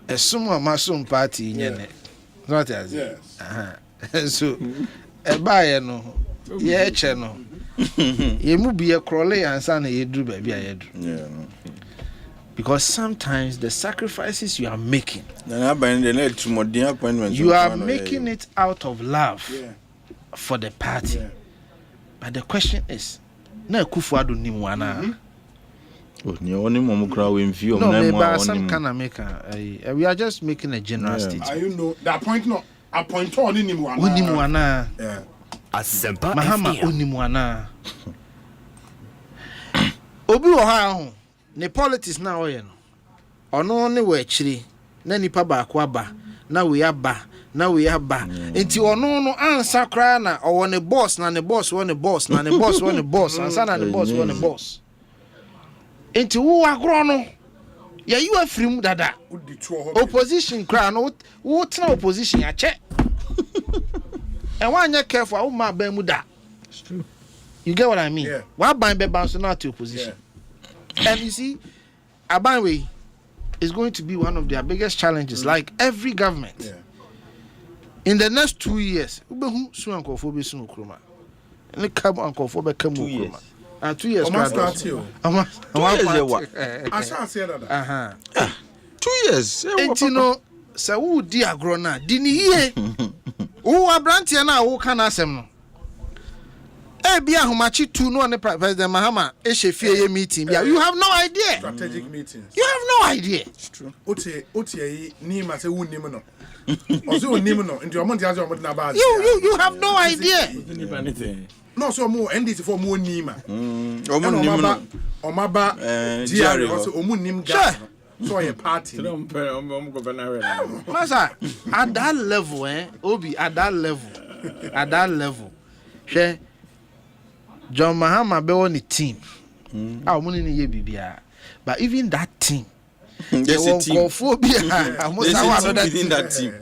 esum masum party nyane not as yes so buy no ye che no ye mu bi e krole ansa na ye duru ba bia ye duru because sometimes the sacrifices you are making you are making it out of love for the party but the question is na Kufuado ni mu ana no, some kind of maker. We are just making a general statement. You know that point no a point on Unimuana. Asempa Mahama Unimuana. Obi Ohio, ne politics now, or no only way chili, Nanny Paba Kwaba, now we are ba, until or no answer crana or one a boss, and the boss, one a boss, and the boss, one a boss, and son and the boss, one a boss. Into who are grown? Yeah, you are free, dada. Opposition crown, what's no opposition? I check. And one you careful, oh my Bermuda. It's true. You get what I mean? Yeah. Why buy bouncing out to opposition? Yeah. And you see, Abanwe is going to be one of their biggest challenges, like every government. Yeah. In the next 2 years, and the 2 years. 2 years. Almost start you. I can't say that. 2 years. And you know, so who dear grona? Didn't hear? Who are branching now? Who can ask them? Bia Humachi to no President Mahama Eshefie meeting. Yeah, you have no idea. Strategic meetings. You have no idea. It's true. Otie ni ma se wunnim no. Ozo wunnim no. Nti omo ntia omo na ba. You have no idea. No so mo NDC for mo nima. Omo nim no. Omaba GR also omo nim gas. So a party. Masa at that level Obi at that level. She John Mahama be on the team. Money ni ye bibia. But even that team, there's a team. There's a team within that team.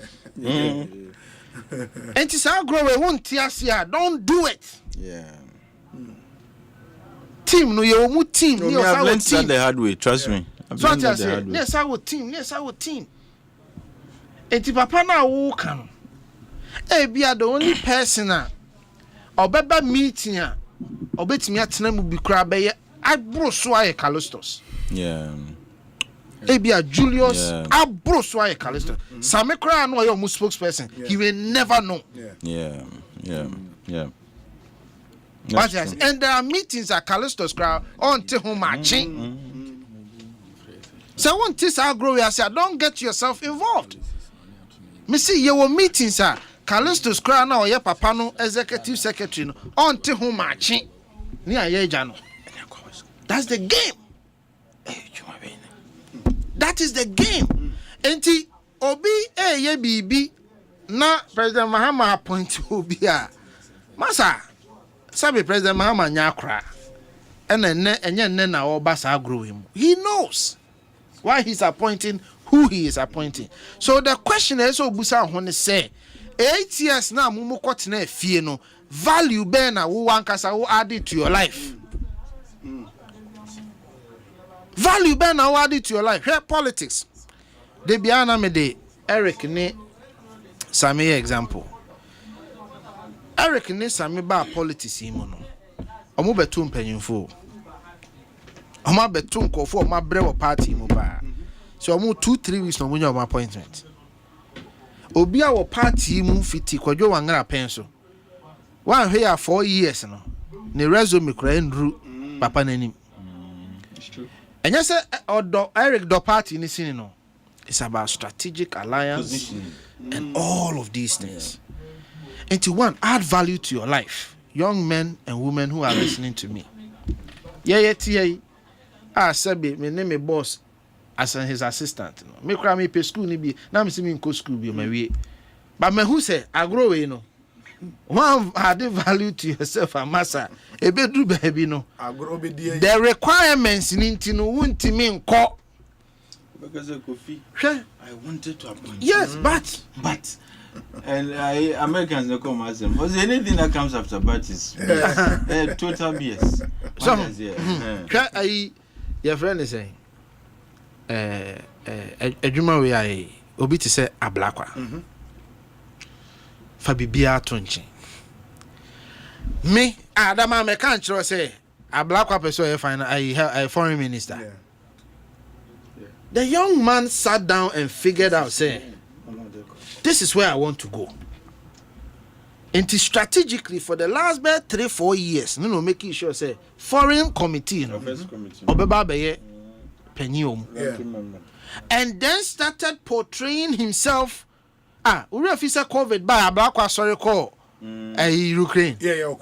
And it's how grow we won't tear. Don't do it. Yeah. Team no you mu team. No, I've learned that the hard way. Trust me. I've So learned I that the hard way. Yes, our team. And the papa na wo kan. Be the only person obeba meeting obetimi atena mu bi kra be abro so aye Callistus. Yeah. Ebia Julius abro so aye Callistus. Same kra no your spokesperson. He will never know. Yeah. But yes, and there are meetings at Callistus crowd on to whom matching. So when this grow, I say, don't get yourself involved. Me see your meetings are Callistus crowd now, your papa no executive secretary no on to whom matching. That's the game. That is the game. Enti obi ye bibi na President Mahama appoint obi a masa sabe President Mahama nyakra enye na obasa grow him. He knows why he's appointing who he is appointing. So the question is obusa ho ne say 8 years na mumu kwotena afie no value be na wo wankasa wo add it to your life. Value be na wo add it to your life. Here politics. De biana me de Eric ne Sami example. Eric ne Sami ba politics yi mu no. Omo betu mpanyimfo. Omo betu nkofo omo abre wo party mu ba. So omo 2-3 weeks no munya omo appointment. Obi a wo party mu fiti kwadwo wangara penso. Wan hwe ya 4 years no. Ne resume kura ndru papa nanim. It's true. Enya se odo Eric do party ni sini no. It's about strategic alliance positioning. And all of these things. And to one, add value to your life. Young men and women who are listening to me. Sabi, my name is boss as his assistant. Me cry me pay school ni bi. Na me see me go school bi my way. But me who say I grow we no. One add value to yourself and massa. Ebe do baby no. The requirements ninti no wunti me nko. Because of coffee, I wanted to appoint. Yes, but and Americans don't come as them. Was anything that comes after but is total BS. Your friend is saying, Ejuma we are obi to say a black one. Fabibia Tunchi. Me, Adama, me can't say a black one person. I find a foreign minister. Yeah. The young man sat down and figured out, say, this is where I want to go. And strategically, for the last 3-4 years, making sure, say, foreign committee, and then started portraying himself. We officer COVID by a black sorry call. Ukraine. Yeah,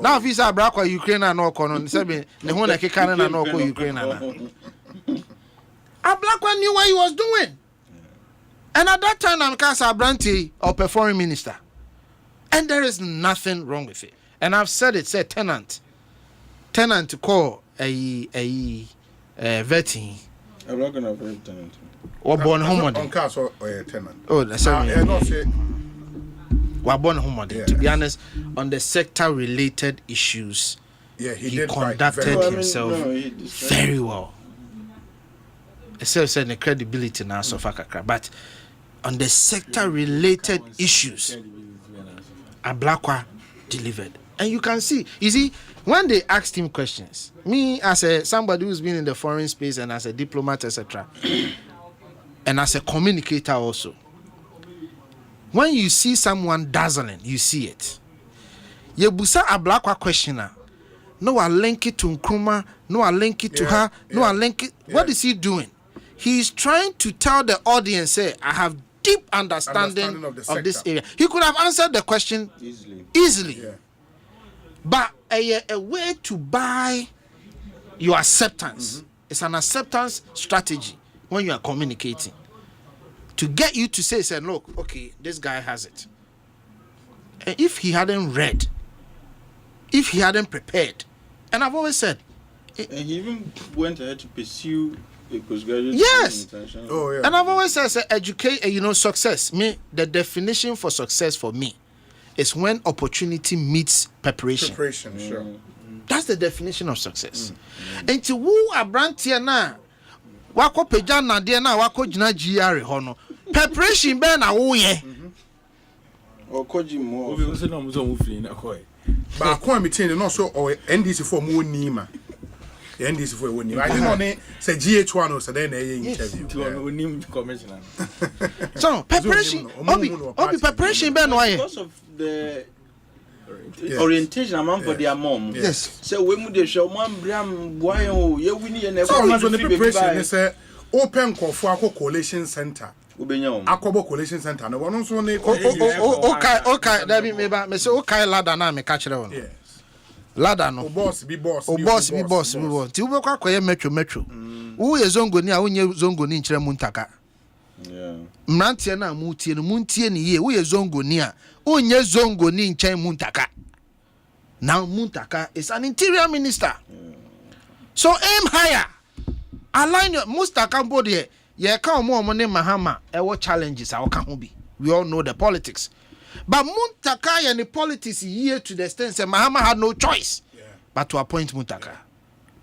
now if he's a black Ukraine and no con, the one that can and no Ukraine. A black one knew what he was doing. And at that time, I'm Casa Branty or performing minister. And there is nothing wrong with it. And I've said it, say tenant to call a vetting. I'm not going to have a tenant. Or born home on cars or a tenant. Oh, that's right. We're born home. To be honest, on the sector related issues, he conducted himself very well. Said the credibility now so far, but on the sector related issues, a black one delivered. And you can see, when they asked him questions, me as somebody who's been in the foreign space and as a diplomat, etc., and as a communicator also, when you see someone dazzling, you see it. Yebusa a black one questioner. No, I link it to Nkrumah. No, I link it to her. No, I link it. What is he doing? He's trying to tell the audience, say, I have deep understanding of this area. He could have answered the question easily. Yeah. But a way to buy your acceptance. It's an acceptance strategy when you are communicating. To get you to say, look, okay, this guy has it. And if he hadn't read, if he hadn't prepared, and I've always said... And he even went ahead to pursue... Yes. Oh, yeah. And I've always said, educate, success. The definition for success for me is when opportunity meets preparation. Sure. That's the definition of success. And to who are brand here now, wako pejana dia na wako jina GR hono. Preparation be na wo ye. O koji mo. Obi so na mo so mo fili na koy. Ba ko am tin no so o NDC for mo nima. NDC for winning. I didn't know say GH1 or so then interview. Commissioner. So preparation, obi preparation be no aye. Because of the orientation among for their mom. Yes. So we mu dey show man bram boy o ye wini and So on the preparation say open Kofuako Coalition Center. Ubenya Akobo Coalition Center. No one so ne Okay, that be me say okay ladder na me ka kire won. Yes. Ladder no. O boss be boss. O boss be boss. Ti wo kwa koye metro. Wo ye zongoni a wonye zongoni nkire mu ntaka. Yeah. Mrantie na mu tie no mu ntie ni ye wo ye zongoni a wonye zongoni nkire mu ntaka. Now Muntaka is an interior minister. So aim higher. Align your Mustaka body. Ye come more money Mahama. What challenges our can be. We all know the politics. But Muntaka and the politics here to the extent that Mahama had no choice but to appoint Muntaka.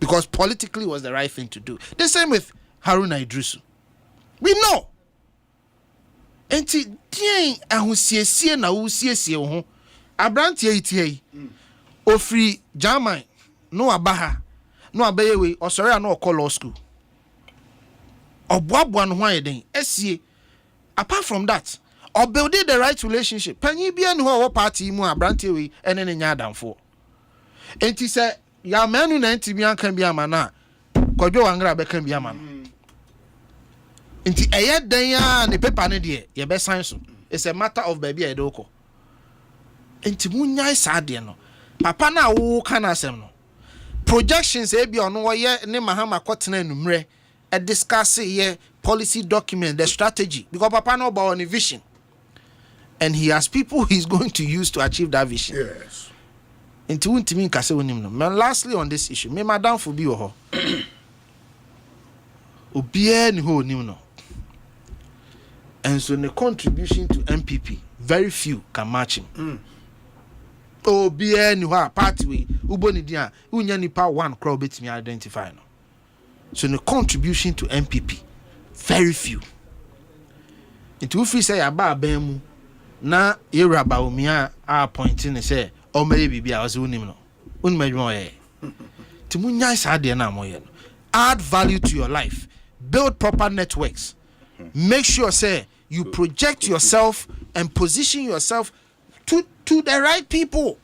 Because politically was the right thing to do. The same with Haruna Idrisu. We know. Enti dien ahusiesie na usiesie ho. Abrantie itie. Ofri German no abaha no abayewe osori na okọ law school obuabua no ho ayeden esie. Apart from that building the right relationship panyi bia no ho party mu abrante we ene ne nya adamfo enti se ya manu na ntimi anka bia ma na kodwo wangra be kan bia ma no enti eye dan ya ne paper ne de ye be sign so it's a matter of baby e de okọ enti munyai sa de no papa na wo kana asem no projections e bi ono wo ye ne Mahama kotena enumre e discuss ye policy document the strategy because papa no about on vision and he has people he's going to use to achieve that vision. Yes. Into untimi nkase wonim no. Man, lastly on this issue me madam for bi wo ho obia ni ho onim no and so the contribution to MPP very few can match him. Obia ni ho a party we uboni dia unya nipa one crowd betimi identify no. So the contribution to MPP very few. Into free say aba abemu na yeraba omia a appointing say o may bibia was unim no. Unmedwo ye. Timunya sa de na moye no. Add value to your life. Build proper networks. Make sure say you project yourself and position yourself to the right people.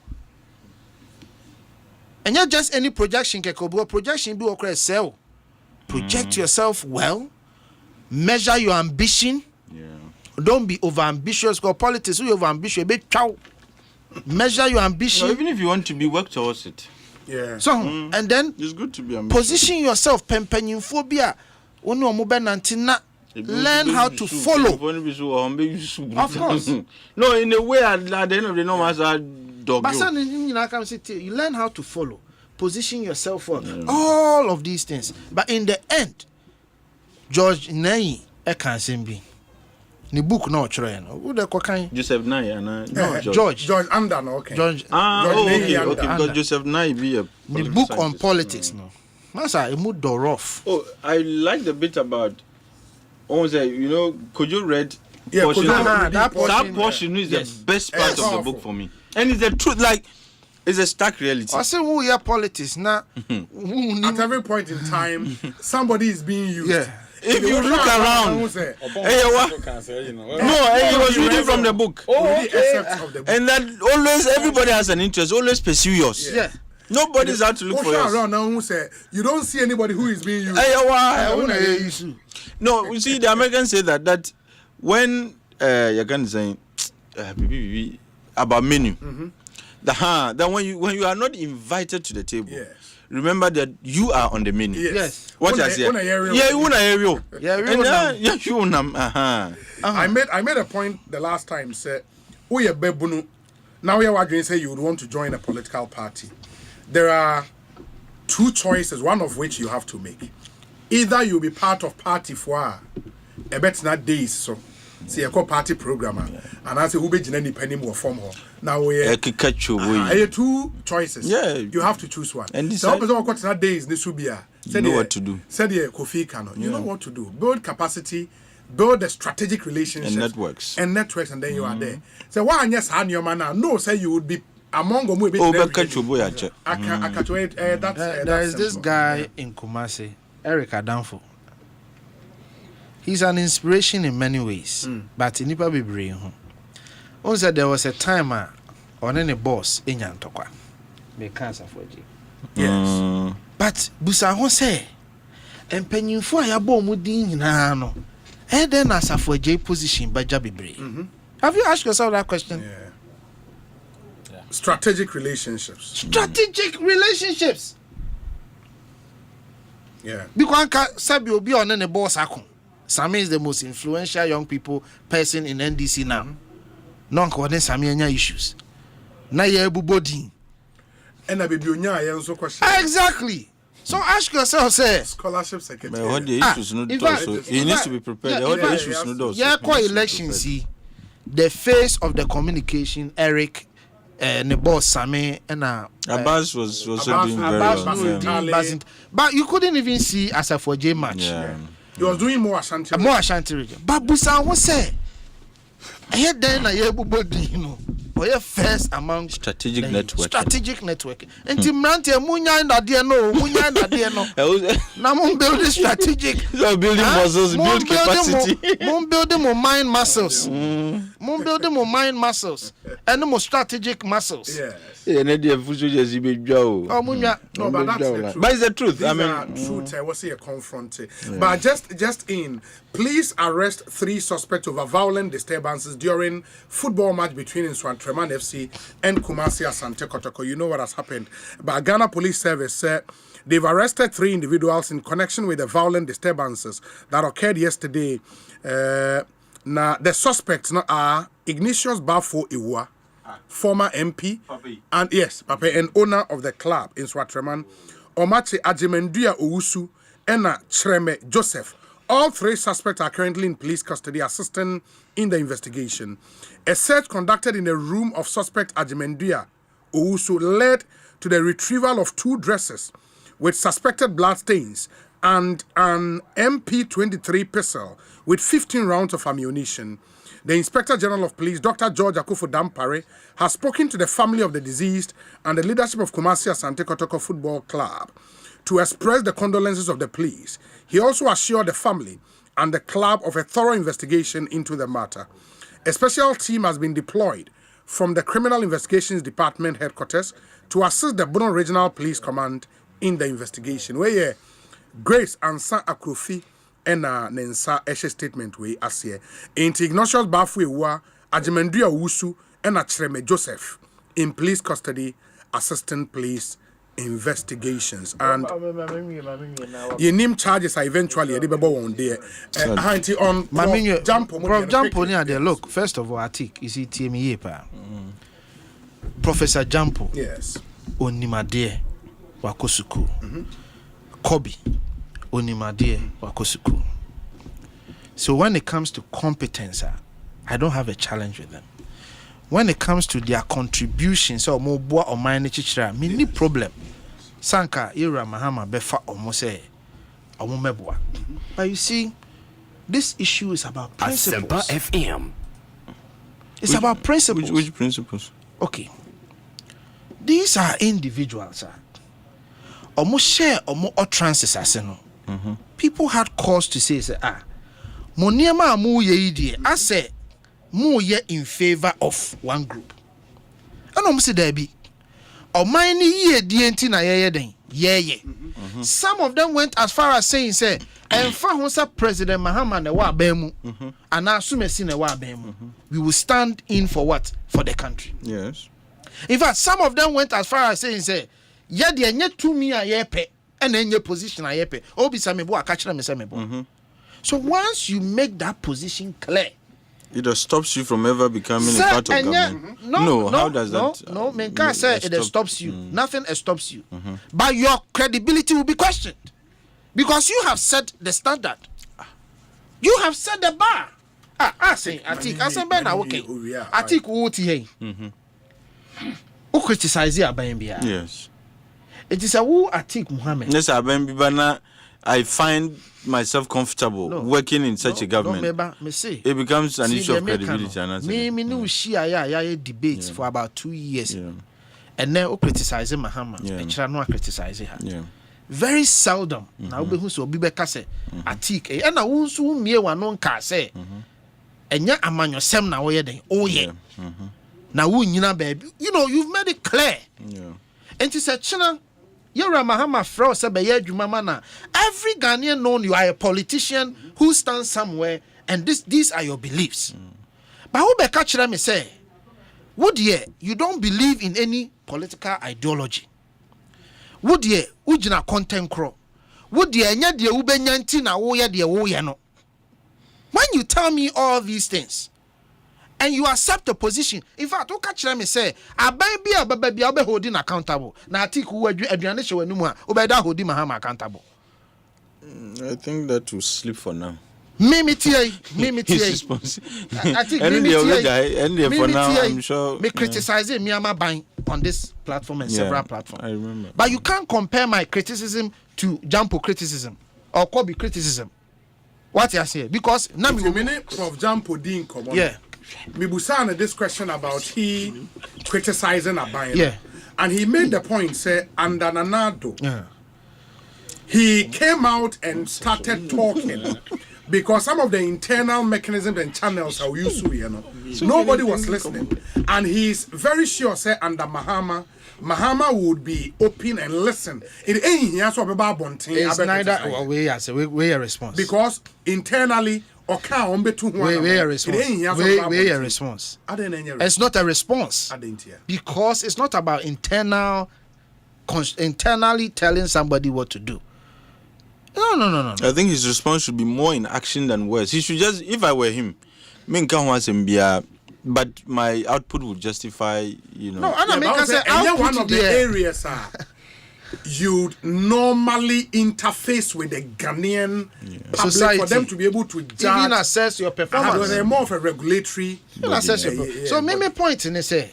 And not just any projection kekobo projection be okra sell. Project yourself well. Measure your ambition. Yeah. Don't be over ambitious because politics we over ambitious be chow. Measure your ambition. No, even if you want to be, work towards it. Yeah. So and then It's good to be ambitious. position yourself pempenyim phobia. Oni omo be nantina. Learn how to follow. Of course. No, in a way, at the end of the no as a dog. But you learn how to follow, position yourself for all of these things. But in the end, George Nai Ekansembi. Ni book no chre no. Who the kokan? Joseph Nai and No, George Anda no okay. George okay. Anda. Because Joseph Nai be a the book on politics no. Masa emu do rough. Oh, I like the bit about Osei, you know, could you read Yeah, portion? that Portion is yes. the best part Yes. of the book for me. And it's the truth, like it's a stark reality. I say who ya politics na. At every point in time, somebody is being used. Yeah. If you look around, he was reading from the book. And that always everybody has an interest, always pursue yours. Yeah. Nobody's out to look for yours. Around now who say you don't see anybody who is being used. No, you see, the Americans say that when you're going to say about menu, that when you are not invited to the table, Yes. remember that you are on the menu. Yes. What I say? Yeah, you wanna area. I made a point the last time. Say, we are bebunu. Now we are going to say you would want to join a political party. There are two choices, one of which you have to make. Either you'll be part of party for a bet not days so. See a party programmer and I say who be any penny more form. Now we are two choices. Yeah, you have to choose one. And this days this will be you know what to do. Said Kofi Kano. You know what to do. Build capacity, build the strategic relationships and networks, and then you are there. So why yes hand your man no say you would be among them, there is this guy in Kumasi, Eric Adamfo. He's an inspiration in many ways, but in Nipa Bibri, also there was a time on any boss in Yantokwa. May cancer for G. Yes. But Busa say, and penny for your bomb would ding no. And then as a for J position by Jabibri. Have you asked yourself that question? Yeah. Strategic relationships. Strategic relationships. Yeah. Because Sabi will be on any boss. Sami is the most influential young person in NDC now. Non coordinate Sami issues. Na ye body. And I be also question. Exactly. So ask yourself, say scholarship secretary. What the issues he needs to be prepared. What the issues election see the face of the communication, Eric, the boss Sami and Abbas was also doing very well. But you couldn't even see as a 4J match. Yeah. He was doing more Asante. More Asante region. But Busa was say, I had then a year body, first among strategic network. Strategic network. And Timranti Munya and Adiano, Munya and Adiano. Now building strategic. Building muscles, build capacity. Building more mind muscles. Building more mind muscles. And more strategic muscles. Yes. Yeah, no, but that's the truth. But it's the truth. I mean, truth. I was here confronted. But just in, police arrest 3 suspects over violent disturbances during football match between Nswantreman FC and Kumasi Asante Kotoko. You know what has happened. But Ghana Police Service said they've arrested 3 individuals in connection with the violent disturbances that occurred yesterday. Now the suspects are Ignatius Bafo Iwa, former MP, and yes, Papa, and owner of the club in Swatreman, Omache Ajemendia Owusu, and Chreme Joseph. All 3 suspects are currently in police custody, assisting in the investigation. A search conducted in the room of suspect Ajemendia Owusu led to the retrieval of 2 dresses with suspected blood stains and an MP23 pistol with 15 rounds of ammunition. The Inspector General of Police, Dr. George Akufo Dampare, has spoken to the family of the deceased and the leadership of Kumasi Asante Kotoko Football Club to express the condolences of the police. He also assured the family and the club of a thorough investigation into the matter. A special team has been deployed from the Criminal Investigations Department headquarters to assist the Bono Regional Police Command in the investigation. Where Grace Ansa Akrofi and Nensa Eshe statement we as here. Ignatius Bafo Iwa, Ajemendia Owusu, and Chreme Joseph in police custody, assistant police investigations. And your name charges are eventually a debate on there. On Jampo near there. Look, first of all, Atik, is it TME pa? Professor Jampo. Yes. Onimade Wakosuku. Kobe. Onimade Wakosuku. So when it comes to competence, I don't have a challenge with them. When it comes to their contributions or more boa or mine chichira, mini problem. Sanka ira mahama befa omose omumebwa. But you see, this issue is about principles. Asempa FM. It's about principles. Which principles? Okay. These are individuals. Omo share omo utterances aseno. People had cause to say moniema amu ye idie. I say more ye in favor of one group. And I'm say there be. Or mine ye DNT na ye den. Ye. Some of them went as far as saying, say, and for President Mahama ne wa bemu, and assume si ne wa bemu. We will stand in for what? For the country. Yes. In fact, some of them went as far as saying, say, ye de nye to me a ye pe, and then your position a ye pe. Obi sa me bo akachira me sa me bo. So once you make that position clear, it just stops you from ever becoming a part of government. No, how does that? No, men can't say it stops you. Nothing stops you. But your credibility will be questioned. Because you have set the standard. You have set the bar. I think Asempa na okay. I think who criticize Abembia? Yes. It is a who Atik Muhammad. Yes, Abembia. I find myself comfortable working in such a government. It becomes an issue of credibility. Me no share debates for about 2 years. and then criticize Mahama. And no criticize her. Very seldom. Now we who so be say atik. And na who so me one non ka say. And ya amanyo sem na we den. Oh yeah. Now who nyina baby. You know you've made it clear. And she said China. You're a Mahama Frau Sabaya Jumamana. Every Ghanaian known you are a politician who stands somewhere, and these are your beliefs. But who be catch them say, would you don't believe in any political ideology? Would ye ujina content crow? Would ye nya de ube nyanti na wo ye de wo ye no? When you tell me all these things, and you accept a position, in fact, who catch them say, a baby, I'll be holding accountable. Now, I think who are you, Adrian, show no more, Obeda holding Mahama accountable. I think that will slip for now. Mimi TA. I think Mimi TA. For now, I'm sure. Me criticizing me, I'm buying on this platform and several platforms. I remember. But you can't compare my criticism to Jampo criticism or Kobe criticism. What you say? Because now me minute Prof Jampo din come on. Yeah. Me busana this question about he criticizing Abayan. Yeah. And he made the point say under Nanado. Yeah. He came out and started talking because some of the internal mechanisms and channels are used to, you know. Nobody was listening. And he's very sure say under Mahama would be open and listen. It ain't here so about Bontin. It's neither way as a response. Because internally way a response. It's not a response. Because it's not about internally telling somebody what to do. No. I think his response should be more in action than words. He should just, if I were him, but my output would justify, you know. No, and one of the areas you'd normally interface with the Ghanaian public society for them to be able to judge, even assess your performance. They're more of a regulatory. So, my point in say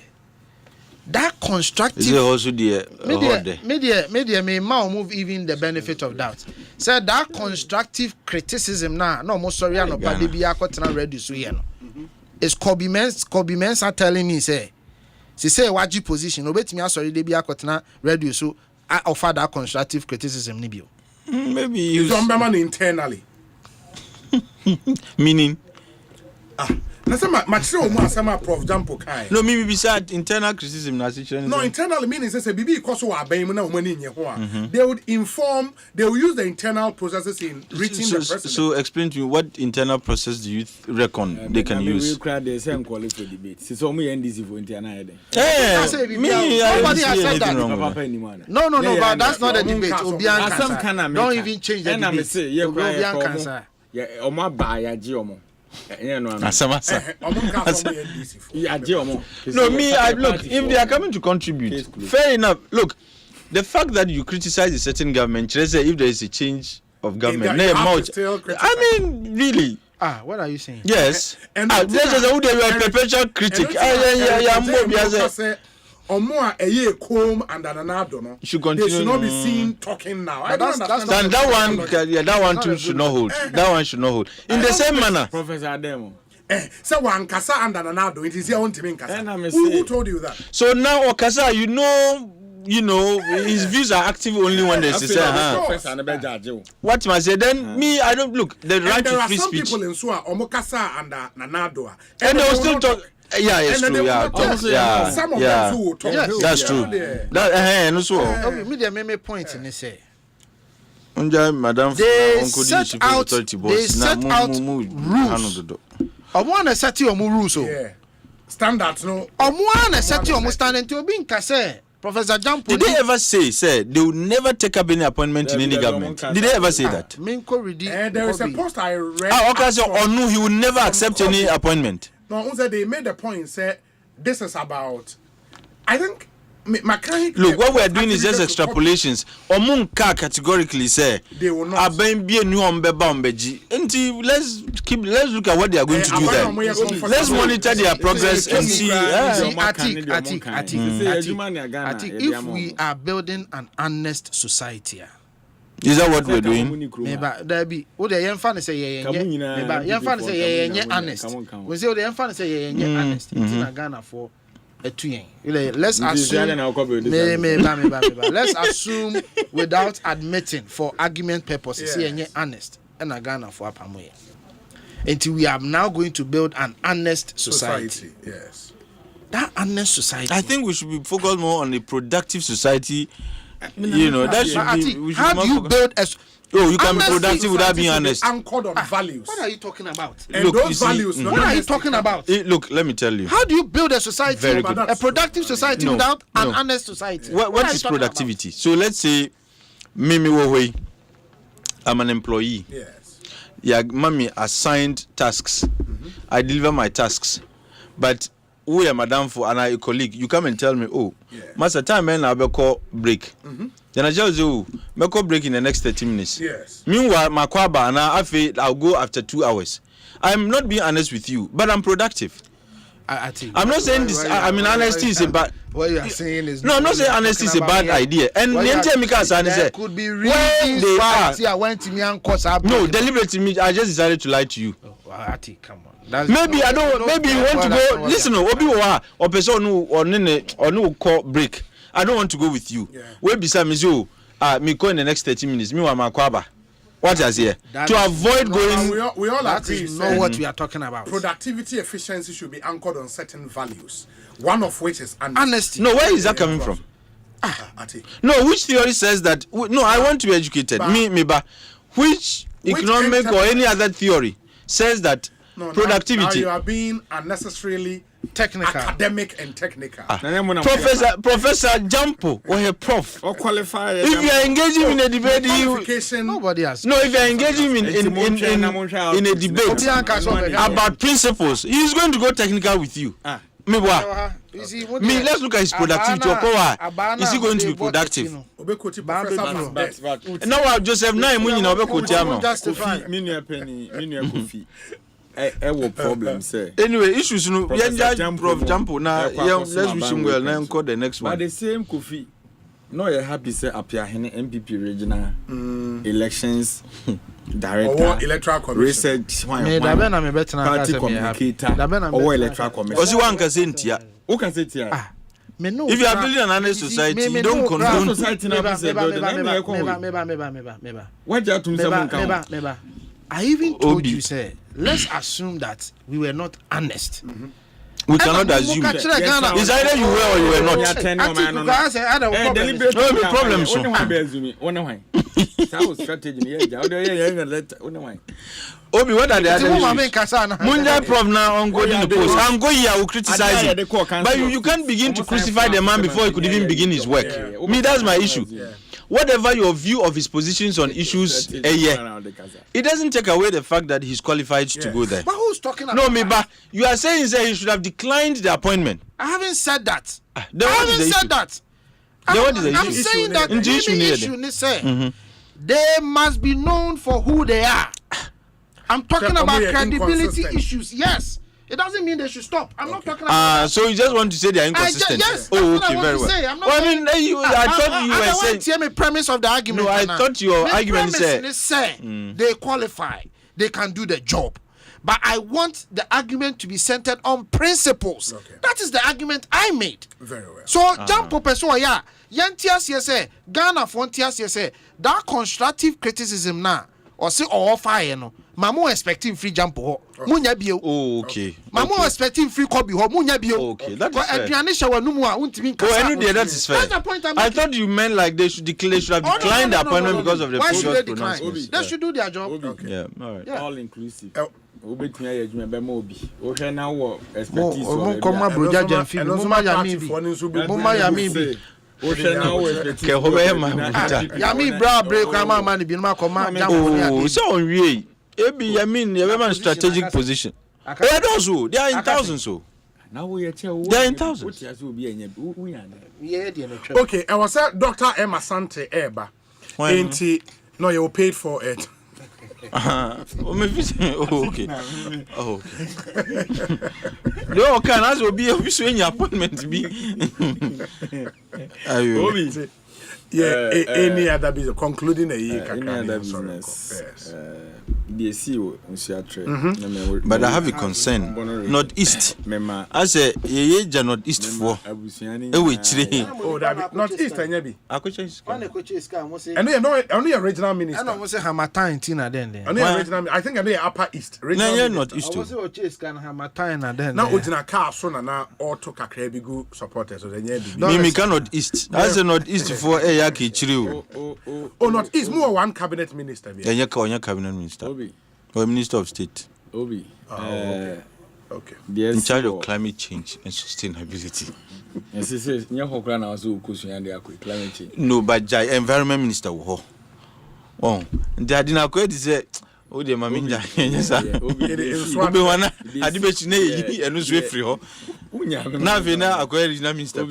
that constructive. Is it also the media may move even the benefit of doubt. So that constructive criticism now, no more sorry, no bad be ready so here. It's Kobe Mens are telling me say waji position. Obet me sorry they be akotena radio so I offer that constructive criticism nibio. Maybe you don't remember internally. Meaning na say material mu asema Prof Jampo kai. No, me beside internal criticism na situation. No, internal meaning say bibi ikoso wa aban mu na omani nye ho a. They would use the internal processes in reaching the president. So explain to me, what internal process do you reckon they can use? We crowd the same quality for debate. So me NDC for internal. Nobody has said that. No, but that's not a debate. Don't even change the debate. Yeah, Oma ba ya ji omo. No, look, if they are coming to contribute, fair enough. Look, the fact that you criticize a certain government, let's say if there is a change of government, I mean, really. What are you saying? Yes. And there's a perpetual critic. Omo a year comb and another no. Should continue. They should not be seen talking now. I don't understand. That one too should not hold. That one should not hold. In the same manner. Professor Ademo. So one kasa and another. It is your own team kasa. Who told you that? So now Okasa, you know, his views are active only when they say, what must I say? Then me, I don't look. The right to free speech. There are some people in Sua, Omokasa and Nanado. And they will still talk. Yeah, it's true. Some of them who will talk. That's true. Media made point in this say. Madam, they set out rules. I want to set your rules. Standards, no. I want to set your standard to being Kase. Professor Jampo. Did they ever say they will never take up any appointment in any government? Did they ever say that? There is a post I read. Okay, so no, he will never accept any appointment. No, they made the point, say this is about. I think. Look, what we are doing is just extrapolations. Omunka categorically say they will not. Let's look at what they are going to do then. Let's monitor their progress and see. If we are building an honest society. Is that what we're doing? Maybe there be. Oh, the young fan say honest. We say the young fan say honest. It's in Ghana for Let's assume. Let's assume without admitting for argument purposes. Yes. Honest and a Ghana for Apamoye. Until we are now going to build an honest society. Yes. That honest society. I think we should be focused more on a productive society. That should be. How do you build a? You can be productive without being honest. Anchored on values. What are you talking about? And those values. What are you talking about? Look, let me tell you. How do you build a society, Very good. a productive society without an honest society? What is productivity? So let's say, Mimi Wowe, I'm an employee. Yes. Yeah, mommy assigned tasks. I deliver my tasks, but we are madam for and a colleague. You come and tell me, master time and I'll call break. Then I tell you, make a break in the next 30 minutes. Yes. Meanwhile, my Kwabena and I'll go after 2 hours. I'm not being honest with you, but I'm productive. I'm not saying this. I mean, honesty is a bad. What you are saying is no. I'm not saying honesty is a bad idea. And there could be reasons why I went to me and cause. No, deliberately, I just decided to lie to you. Come on. Maybe I don't. Maybe you want to go. Listen, Obi or person no call break. I don't want to go with you. Wait beside me, so me go in the next 30 minutes. Me want my Kwabena. What is here? To avoid going. We all agree. Is not what we are talking about. Productivity, efficiency should be anchored on certain values. One of which is honesty. No, where is that coming from? No, which theory says that? No, I want to be educated. But which economic or any other theory says that productivity? Now you are being unnecessarily technical, academic and technical. Professor Jampo or a prof or qualified. If you are engaging in a debate, nobody has. No, if you are engaging in a debate about principles, he is going to go technical with you. Me, let's look at his productivity. Is he going to be productive? Now, Joseph, now I'm problem say. Anyway, issues no. Prof Jampo now. Let's wish him well. Now call the next one. But the same Kofi. No, you're happy say Apiahene MPP regional elections director, electoral commission, research, party communicator, or electoral commission. Because you want to say tia. Who can say tia? If you are building an honest society, you don't condone society now. What you to me? I even told you, say, let's assume that we were not honest. We cannot assume. It's either you were or you were not. No problem. Obi, what are the other issues? Munja Prof now on going the post. I'm going here, I will criticize him. But you can't begin to crucify the man before he could even begin his work. Me, that's my issue. Whatever your view of his positions on issues, it doesn't take away the fact that he's qualified to go there. But who's talking about? No, me, but you are saying that he should have declined the appointment. I haven't said that. I haven't said that. I'm saying that the issue they must be known for who they are. I'm talking about credibility issues. Yes. It doesn't mean they should stop. I'm not talking about so you just want to say they're inconsistent? Yes. Oh, okay, very well. I thought you were saying. Tell me premise of the argument. No, I thought your argument said they qualify, they can do the job. But I want the argument to be centered on principles. Okay. That is the argument I made. Very well. So, jump up and so Yantias Ghana Fontias that constructive criticism now or say or fire no. Mamu expecting free jump ho. Munya bio. Oh, okay. Mamu expecting free copy ho. Munya bio. Okay, that is fair. That is fair. That's the point I'm making. I thought you meant like they should have declined the appointment because of the previous pronouncements. They should do their job. Okay. Yeah, all right. All inclusive. Obetumi ayedwuma be mo obi o hwe na wo expertise o koma broja jamfi mo ya mi bi mo ma ya mi bi o hwe na wo expertise ke ho be ma ya mi bra break ma ma ni bi ma koma jamfo ya o so on wie ebi ya mi ye be man strategic position o those who they are in thousands so now we che wo they are in thousands obi anya wo ya na okay I was Dr. Asante eba enti no you paid for it. Oh, okay. Oh, okay. No, can as will be a visual appointment be. Yeah, any other business concluding a year. Any other business. they see Nsiatre. But I have a concern. Northeast. I say ye Northeast for. Oh, that Northeast Nyebi. And they are only a regional minister. I know say Hamatan Tina then. Only a regional. I think they are Upper East. No, Northeast. I was chase can Hamatan then. Now Ojina car so na auto kakrebi go supporters so they Me cannot East. I say Northeast for Yaki Chiriu. Oh, Northeast more one cabinet minister. Yeah, cabinet minister. Or Minister of State. Okay. In charge of climate change and sustainability. No, but environment minister. Oh, they didn't quite say, oh, the Maminja. Yes, sir. Obi-Wana, Adibechine, and was free. Now, Vena, acquired minister.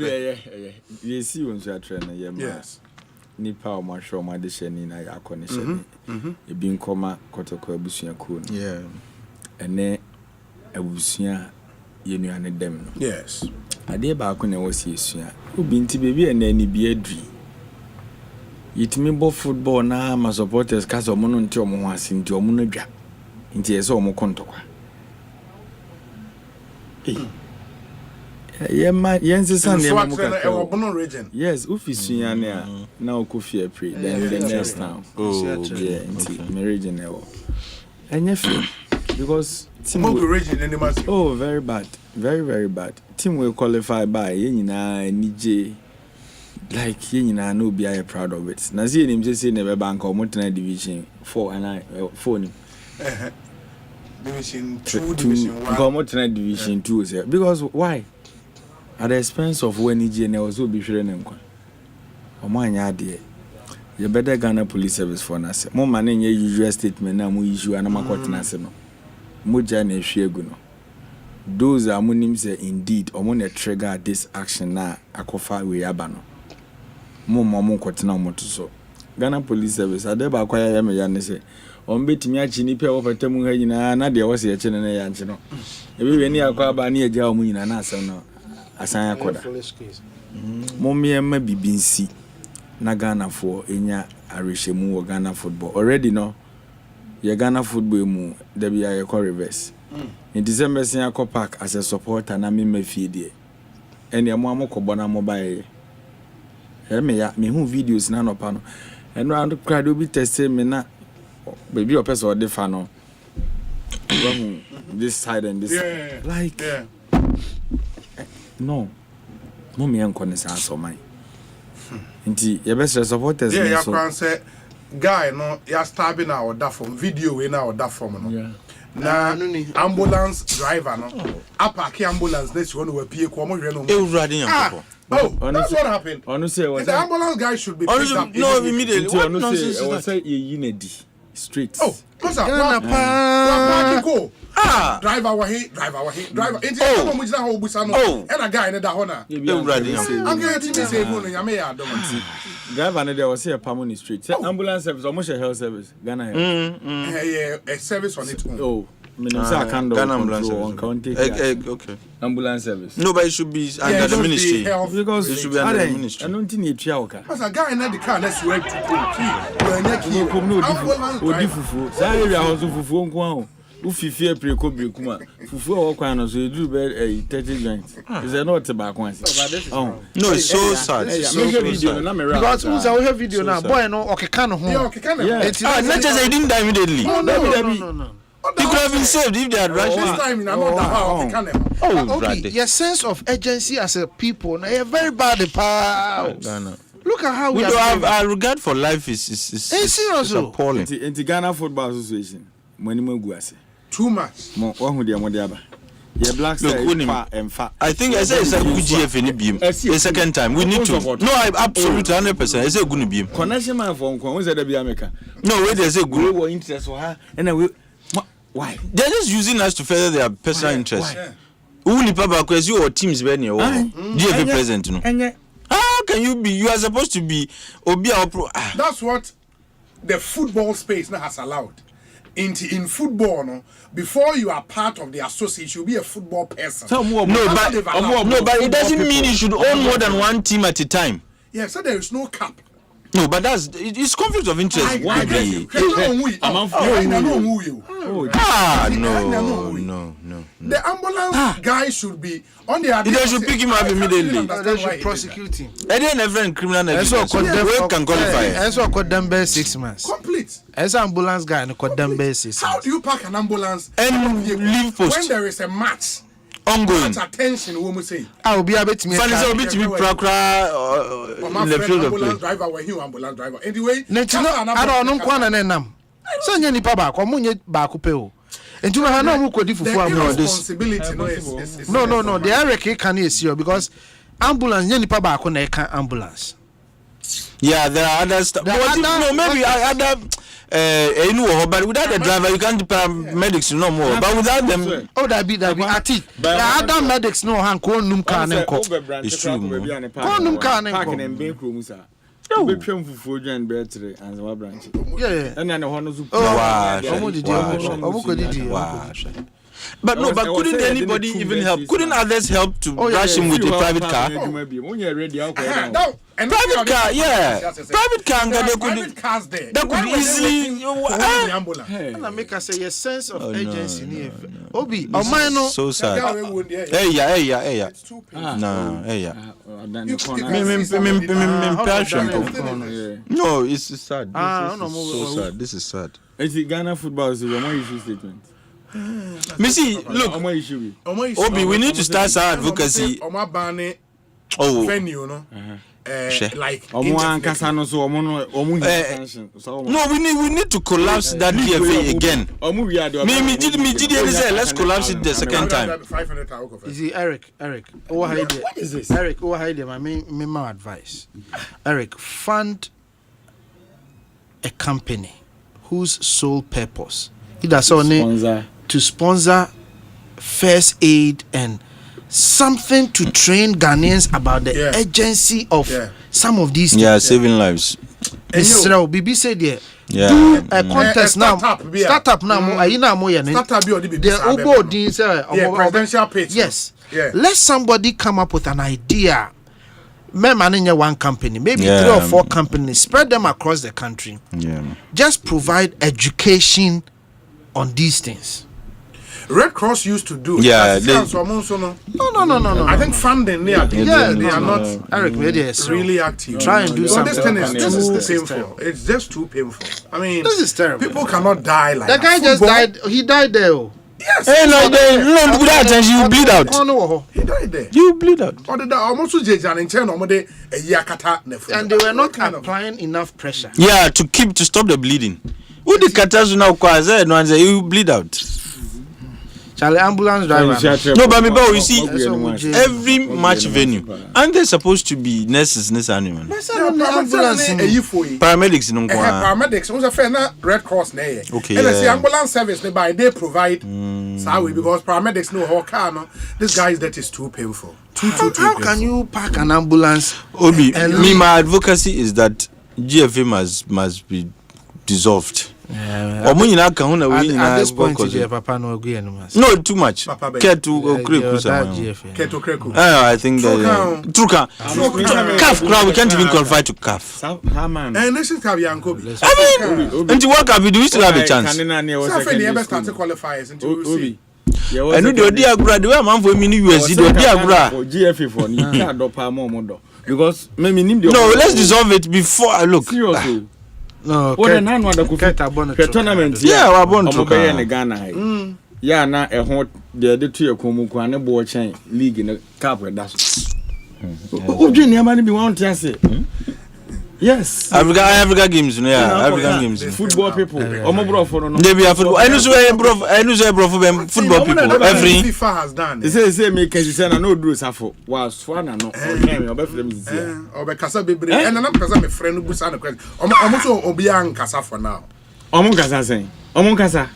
Yes, you want to train. Yes. Nipa o ma show ma de sheni na ya akone sheni e bi nkoma kotoko abusua ku no yeah ene abusua ye nuane dem no yes ade ba ko na wasi esua obi nti bebi ene ni bi adri yitimi bo football na ma supporters ka so mo no nti o mo ho ase nti o mo no dwa nti ese o mo kontokwa region. Yes, Ufisuya now Kofi pre then the next town. Oh, yeah, in region and because team will region animals. Oh, very bad, very bad. Team will qualify by Nije like no be I proud of it. Now see him just say never bank or Montana division 4 and I 4. Division 2, division 1. Division 2 because why? At the expense of when EG also be sure and Omanya dear. You better Ghana Police Service for us. More money in your usual statement now, we issue an amakotinasino. Mujane Shieguno. Those are monim say indeed, or when trigger this action now, Akofa we abano. More Mamu Kotina Motuso. Ghana Police Service, I deba acquire Yamayan say. On bit me a chinipe over Temuhina, Nadia was a chen and a yanchino. If we any acquire near Jamuin and Asano. Asanya koda mommy emma bibinsi na Ghana for enya arishemu wo Ghana football already no ye Ghana football mu da bia ye call reverse in December sen akọ park as a supporter na me mafie ene amo amokọ na mobile me ya me hu videos na no pa no eno and crowd obi test me na baby opese o de fa no this side and this like no mommy ankon sa so man nti ye be supporters so yeah ya say guy no ya stabbing our that from video we na that from no yeah na ambulance driver no apaki ambulance this one we pie ko mo hwe no ewurade yankopɔ that's what happened the ambulance guy should be picked up no immediately what nonsense was say ye yinedi straight what's up driver wa he driver enti ko mo gina ho busa no e na guy ne da ho na ewurade yankopɔ anga ti me say no nyame ya do driver ne there was say Pamoni street ambulance service almost a health service Ghana yeah a service on its own Minister Ghana ambulance okay ambulance service no but it should be under the ministry because it should be under the ministry I don't think it chiaoka as a guy na the car na swear to go no odi fufu say area house fufu nko an ufifi epre ko brekuma fufu o kwan no so edu be 30 joints is there not back one no it's so sad because who's our video now boy no okeka no ho not just he didn't die immediately no he could have been saved if they had rushed this time in another how okay your sense of urgency as a people now you're very bad Ghana. Look at how we do have our regard for life is appalling. In the Ghana Football Association money mo guase too much mo hu de mo de aba ye black star emfa I think I say it's a good GF any beam the second time we need to no I absolutely 100% I say good beam connection man for nko we say da bia meka no we dey say good we interest for her and we why they're just using us to further their personal interest who ni papa kwesi or teams be near GF president no how can you are supposed to be obi that's what the football space now has allowed in football no before you are part of the association you'll be a football person no but it doesn't mean you should own more than one team at a time so there is no cap No, but it's conflict of interest. No. The ambulance guy should be on the other. They should pick him up immediately. They should prosecute him. And then every criminal negligence. We can qualify. That's what got them by 6 months. Complete. As ambulance guy, and got them by 6 months. How do you park an ambulance and leave post when there is a match? Ongoing. Much attention, we must say. I will be able to me. Funny, so bit me prakra in the field of play. Ambulance driver, were you ambulance driver? Anyway, I don't know kwana nenam. So nyani pa ba ko munye ba ko pe o. Enti we ha na mu kodi fufu amu this. No, the Eric can see because ambulance nyani pa ba ko na can ambulance. Yeah, there are other stuff. Maybe other but without the driver you can't paramedics no more. But without them, that be ati. The other medics no han ko num kan nko. It's true. Ko num kan nko. Be twem fufu dwan betre and wa branch. Yeah. And then the one Didi. But no, but couldn't anybody even help? Couldn't others help to rush him with a private car? Private car, yeah. Private car, that could easily. And I make us say a sense of urgency near Obi. Oh, man, so sad. Hey, no, it's sad. So sad. This is sad. It's Ghana football is a more issue statement. Missy, look, Obi, we need to start our advocacy. Venue, no? Like no, we need to collapse that DFA again. Let's collapse it the second time. Is it Eric? What is this? Eric, my advice. Eric, fund a company whose sole purpose to sponsor first aid and something to train Ghanaians about the urgency of some of these things. Saving lives. Bibi said do a contest now. Startup now. Presidential page. Yes. Let somebody come up with an idea. Managing one company, maybe 3 or 4 companies, spread them across the country. Just provide education on these things. Red Cross used to do. No. I think funding they are not Eric, really active. Try and do something. This is too painful. It's just too painful. I mean, this is terrible. People cannot die like that. The guy just died. He died there. Yes. Hey, without attention, you bleed out. He died there. You bleed out. And they were not applying enough pressure. Yeah, to stop the bleeding. Who the katazu now kwaze no anze you bleed out. Charlie ambulance driver. No, but you see every match venue and they're supposed to be nurses animal. Paramedics no kwa. Paramedics was a fair Red Cross na. Okay. And the ambulance service they provide because paramedics know how can this guy that is too painful. How can you park an ambulance? Obi, my advocacy is that GFA must be dissolved. At this point, Papa no agree anymore. No, too much. I think that Truka. CAF, we can't even qualify to CAF. And this is how Yanko. I mean, and to work up, we still have a chance. Qualifiers into Obi. I know the idea grad the way man for mini USD the idea grad GFA for you can't do pa more because maybe no, let's dissolve it before I look. Seriously. No, tournament. Yeah, we are born to Ghana. Yeah, now a hot the 2 komu and board chain league in the cup with that. Who do you be want to say? Yes. Africa games, African games. Football people. They be football. I know football people. Every FIFA has done. They say make as you say no do safo. Was fun and no. Kasa bebre. And na kasa me friend bu sa na question. Omo so obi an kasa for now. Omo kasa say. Omo kasa.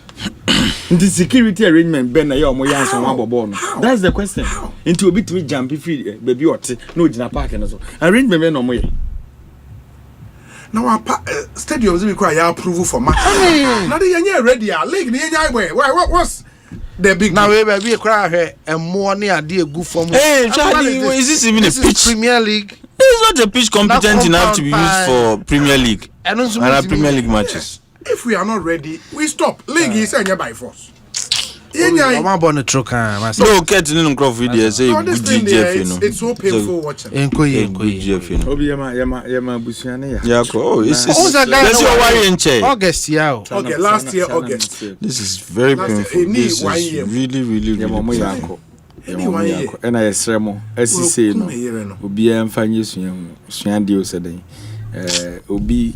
The security arrangement ben na ye omo yan so abobo no. That's the question. Into obi to jump free baby ote no gina park na so. Arrangement ben no omo ye. Now our stadiums require approval for match. Now they are ready. League the why what's The big now we be cry here and more near dear good for me. Hey, Charlie, is this even a pitch? Premier League. It's not a pitch competent enough to be used for Premier League. And Premier League matches. If we are not ready, we stop. League is by force. I'm about to truck. No, Ketin and Crawford, they say good GF, you know. It's so painful watching. Good GF, you know. Yama Busiana. Yeah, oh, it's that's your worry in chair. August, yeah. Okay, last year, August. This is very painful. This is really Yamamoyako. And I Sremo, as you say, no, Obi and Fanny Swandio said, Obi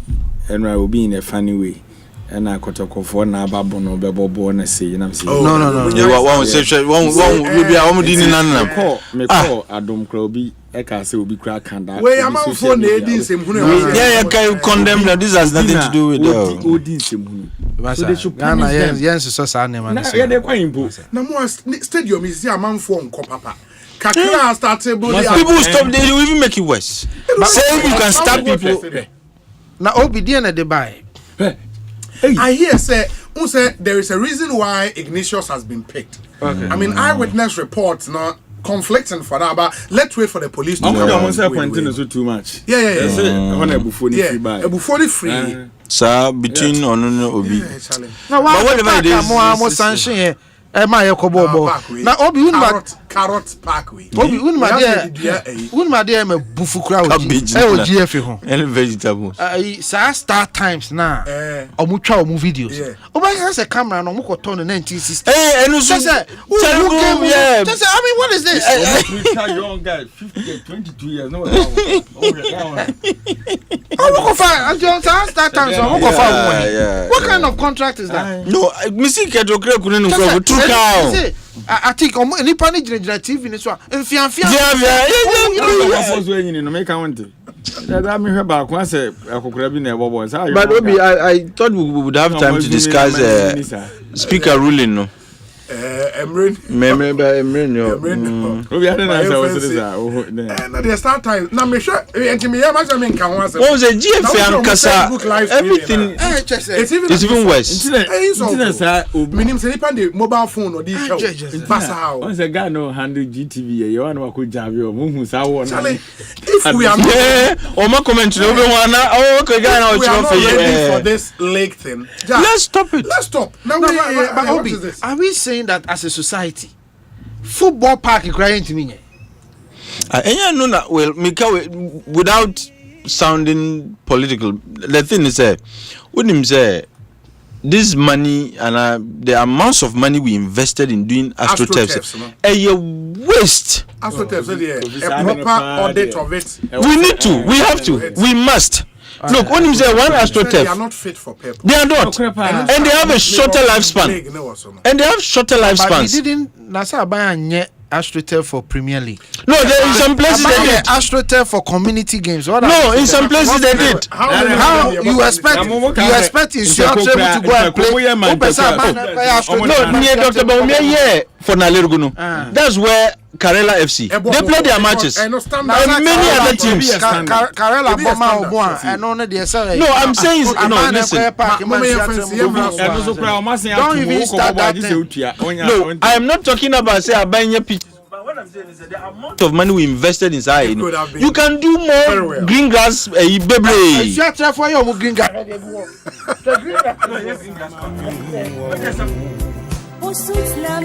and I will be in a funny way. And I got a call for an ababono, bebo, and I say, and I'm saying, no. You won't say, one will be a woman in an me call Adam Crowby, Eka say will be crack and that. Where am I for ladies? Yeah, can you condemn that? This has nothing to do with so they should punish yes, so sad name. Yeah, they're quite important. No more stadium is a man for Papa. Kakra started. People stop, they will even make it worse. Say you can stop people. Now, obedient at the buy. I hear say there is a reason why Ignatius has been picked. Okay. I mean, eyewitness reports now conflicting for that, but let's wait for the police to come. Too much. Yeah. Before free. Sir, between Onono Obi. Now, whatever it is, my Yakobo. Now, Obi Carrot Parkway. Obi, my dear, my bufu crowd, GF, and vegetables. Star Times now. Omucha videos. Oba has a camera and Omuko turn in 1960. Hey, and also, I mean, what is this? Young guy, 22 years. No, Star Times. What kind of contract is that? No, Missy Kedro couldn't I think any panic TV in this one. But Obi, I thought we would have time to discuss speaker ruling, no? The start time. Now, me sure. What was a GF and Kasa? Everything. It's even worse. Minim say the mobile phone or the pass how. Once a guy no handle GTV, you want to go job your mum if we are or my comment to everyone. Okay, guy now ready for this lake thing. Let's stop it. Let's stop. Now, but Obi, are we saying that as a society, football park is crying to me? Well, without sounding political, the thing is, wouldn't say this money and the amounts of money we invested in doing AstroTurfs, a waste. AstroTurfs, a proper audit of it. We need to. We have to. We must. Look, when you say one AstroTurf, they are not fit for purpose. They are not, and they have a shorter lifespan. But we didn't. Nasa buy AstroTurf for Premier League. No, in some places they did. AstroTurf for community games. No, in some places they did. How you expect in short to go and play? No, near Dr. Baumia for Naleruguno. That's where Karela FC. They play their matches. And many other teams. Karela Boma Oboa and only the SRA. No, I'm saying no. Listen. Don't even start that thing. No, I am not talking about say buying a pitch. But what I'm saying is that the amount of money we invested inside, you can do more green grass. Baby. Shut for your green grass. Bonsu, la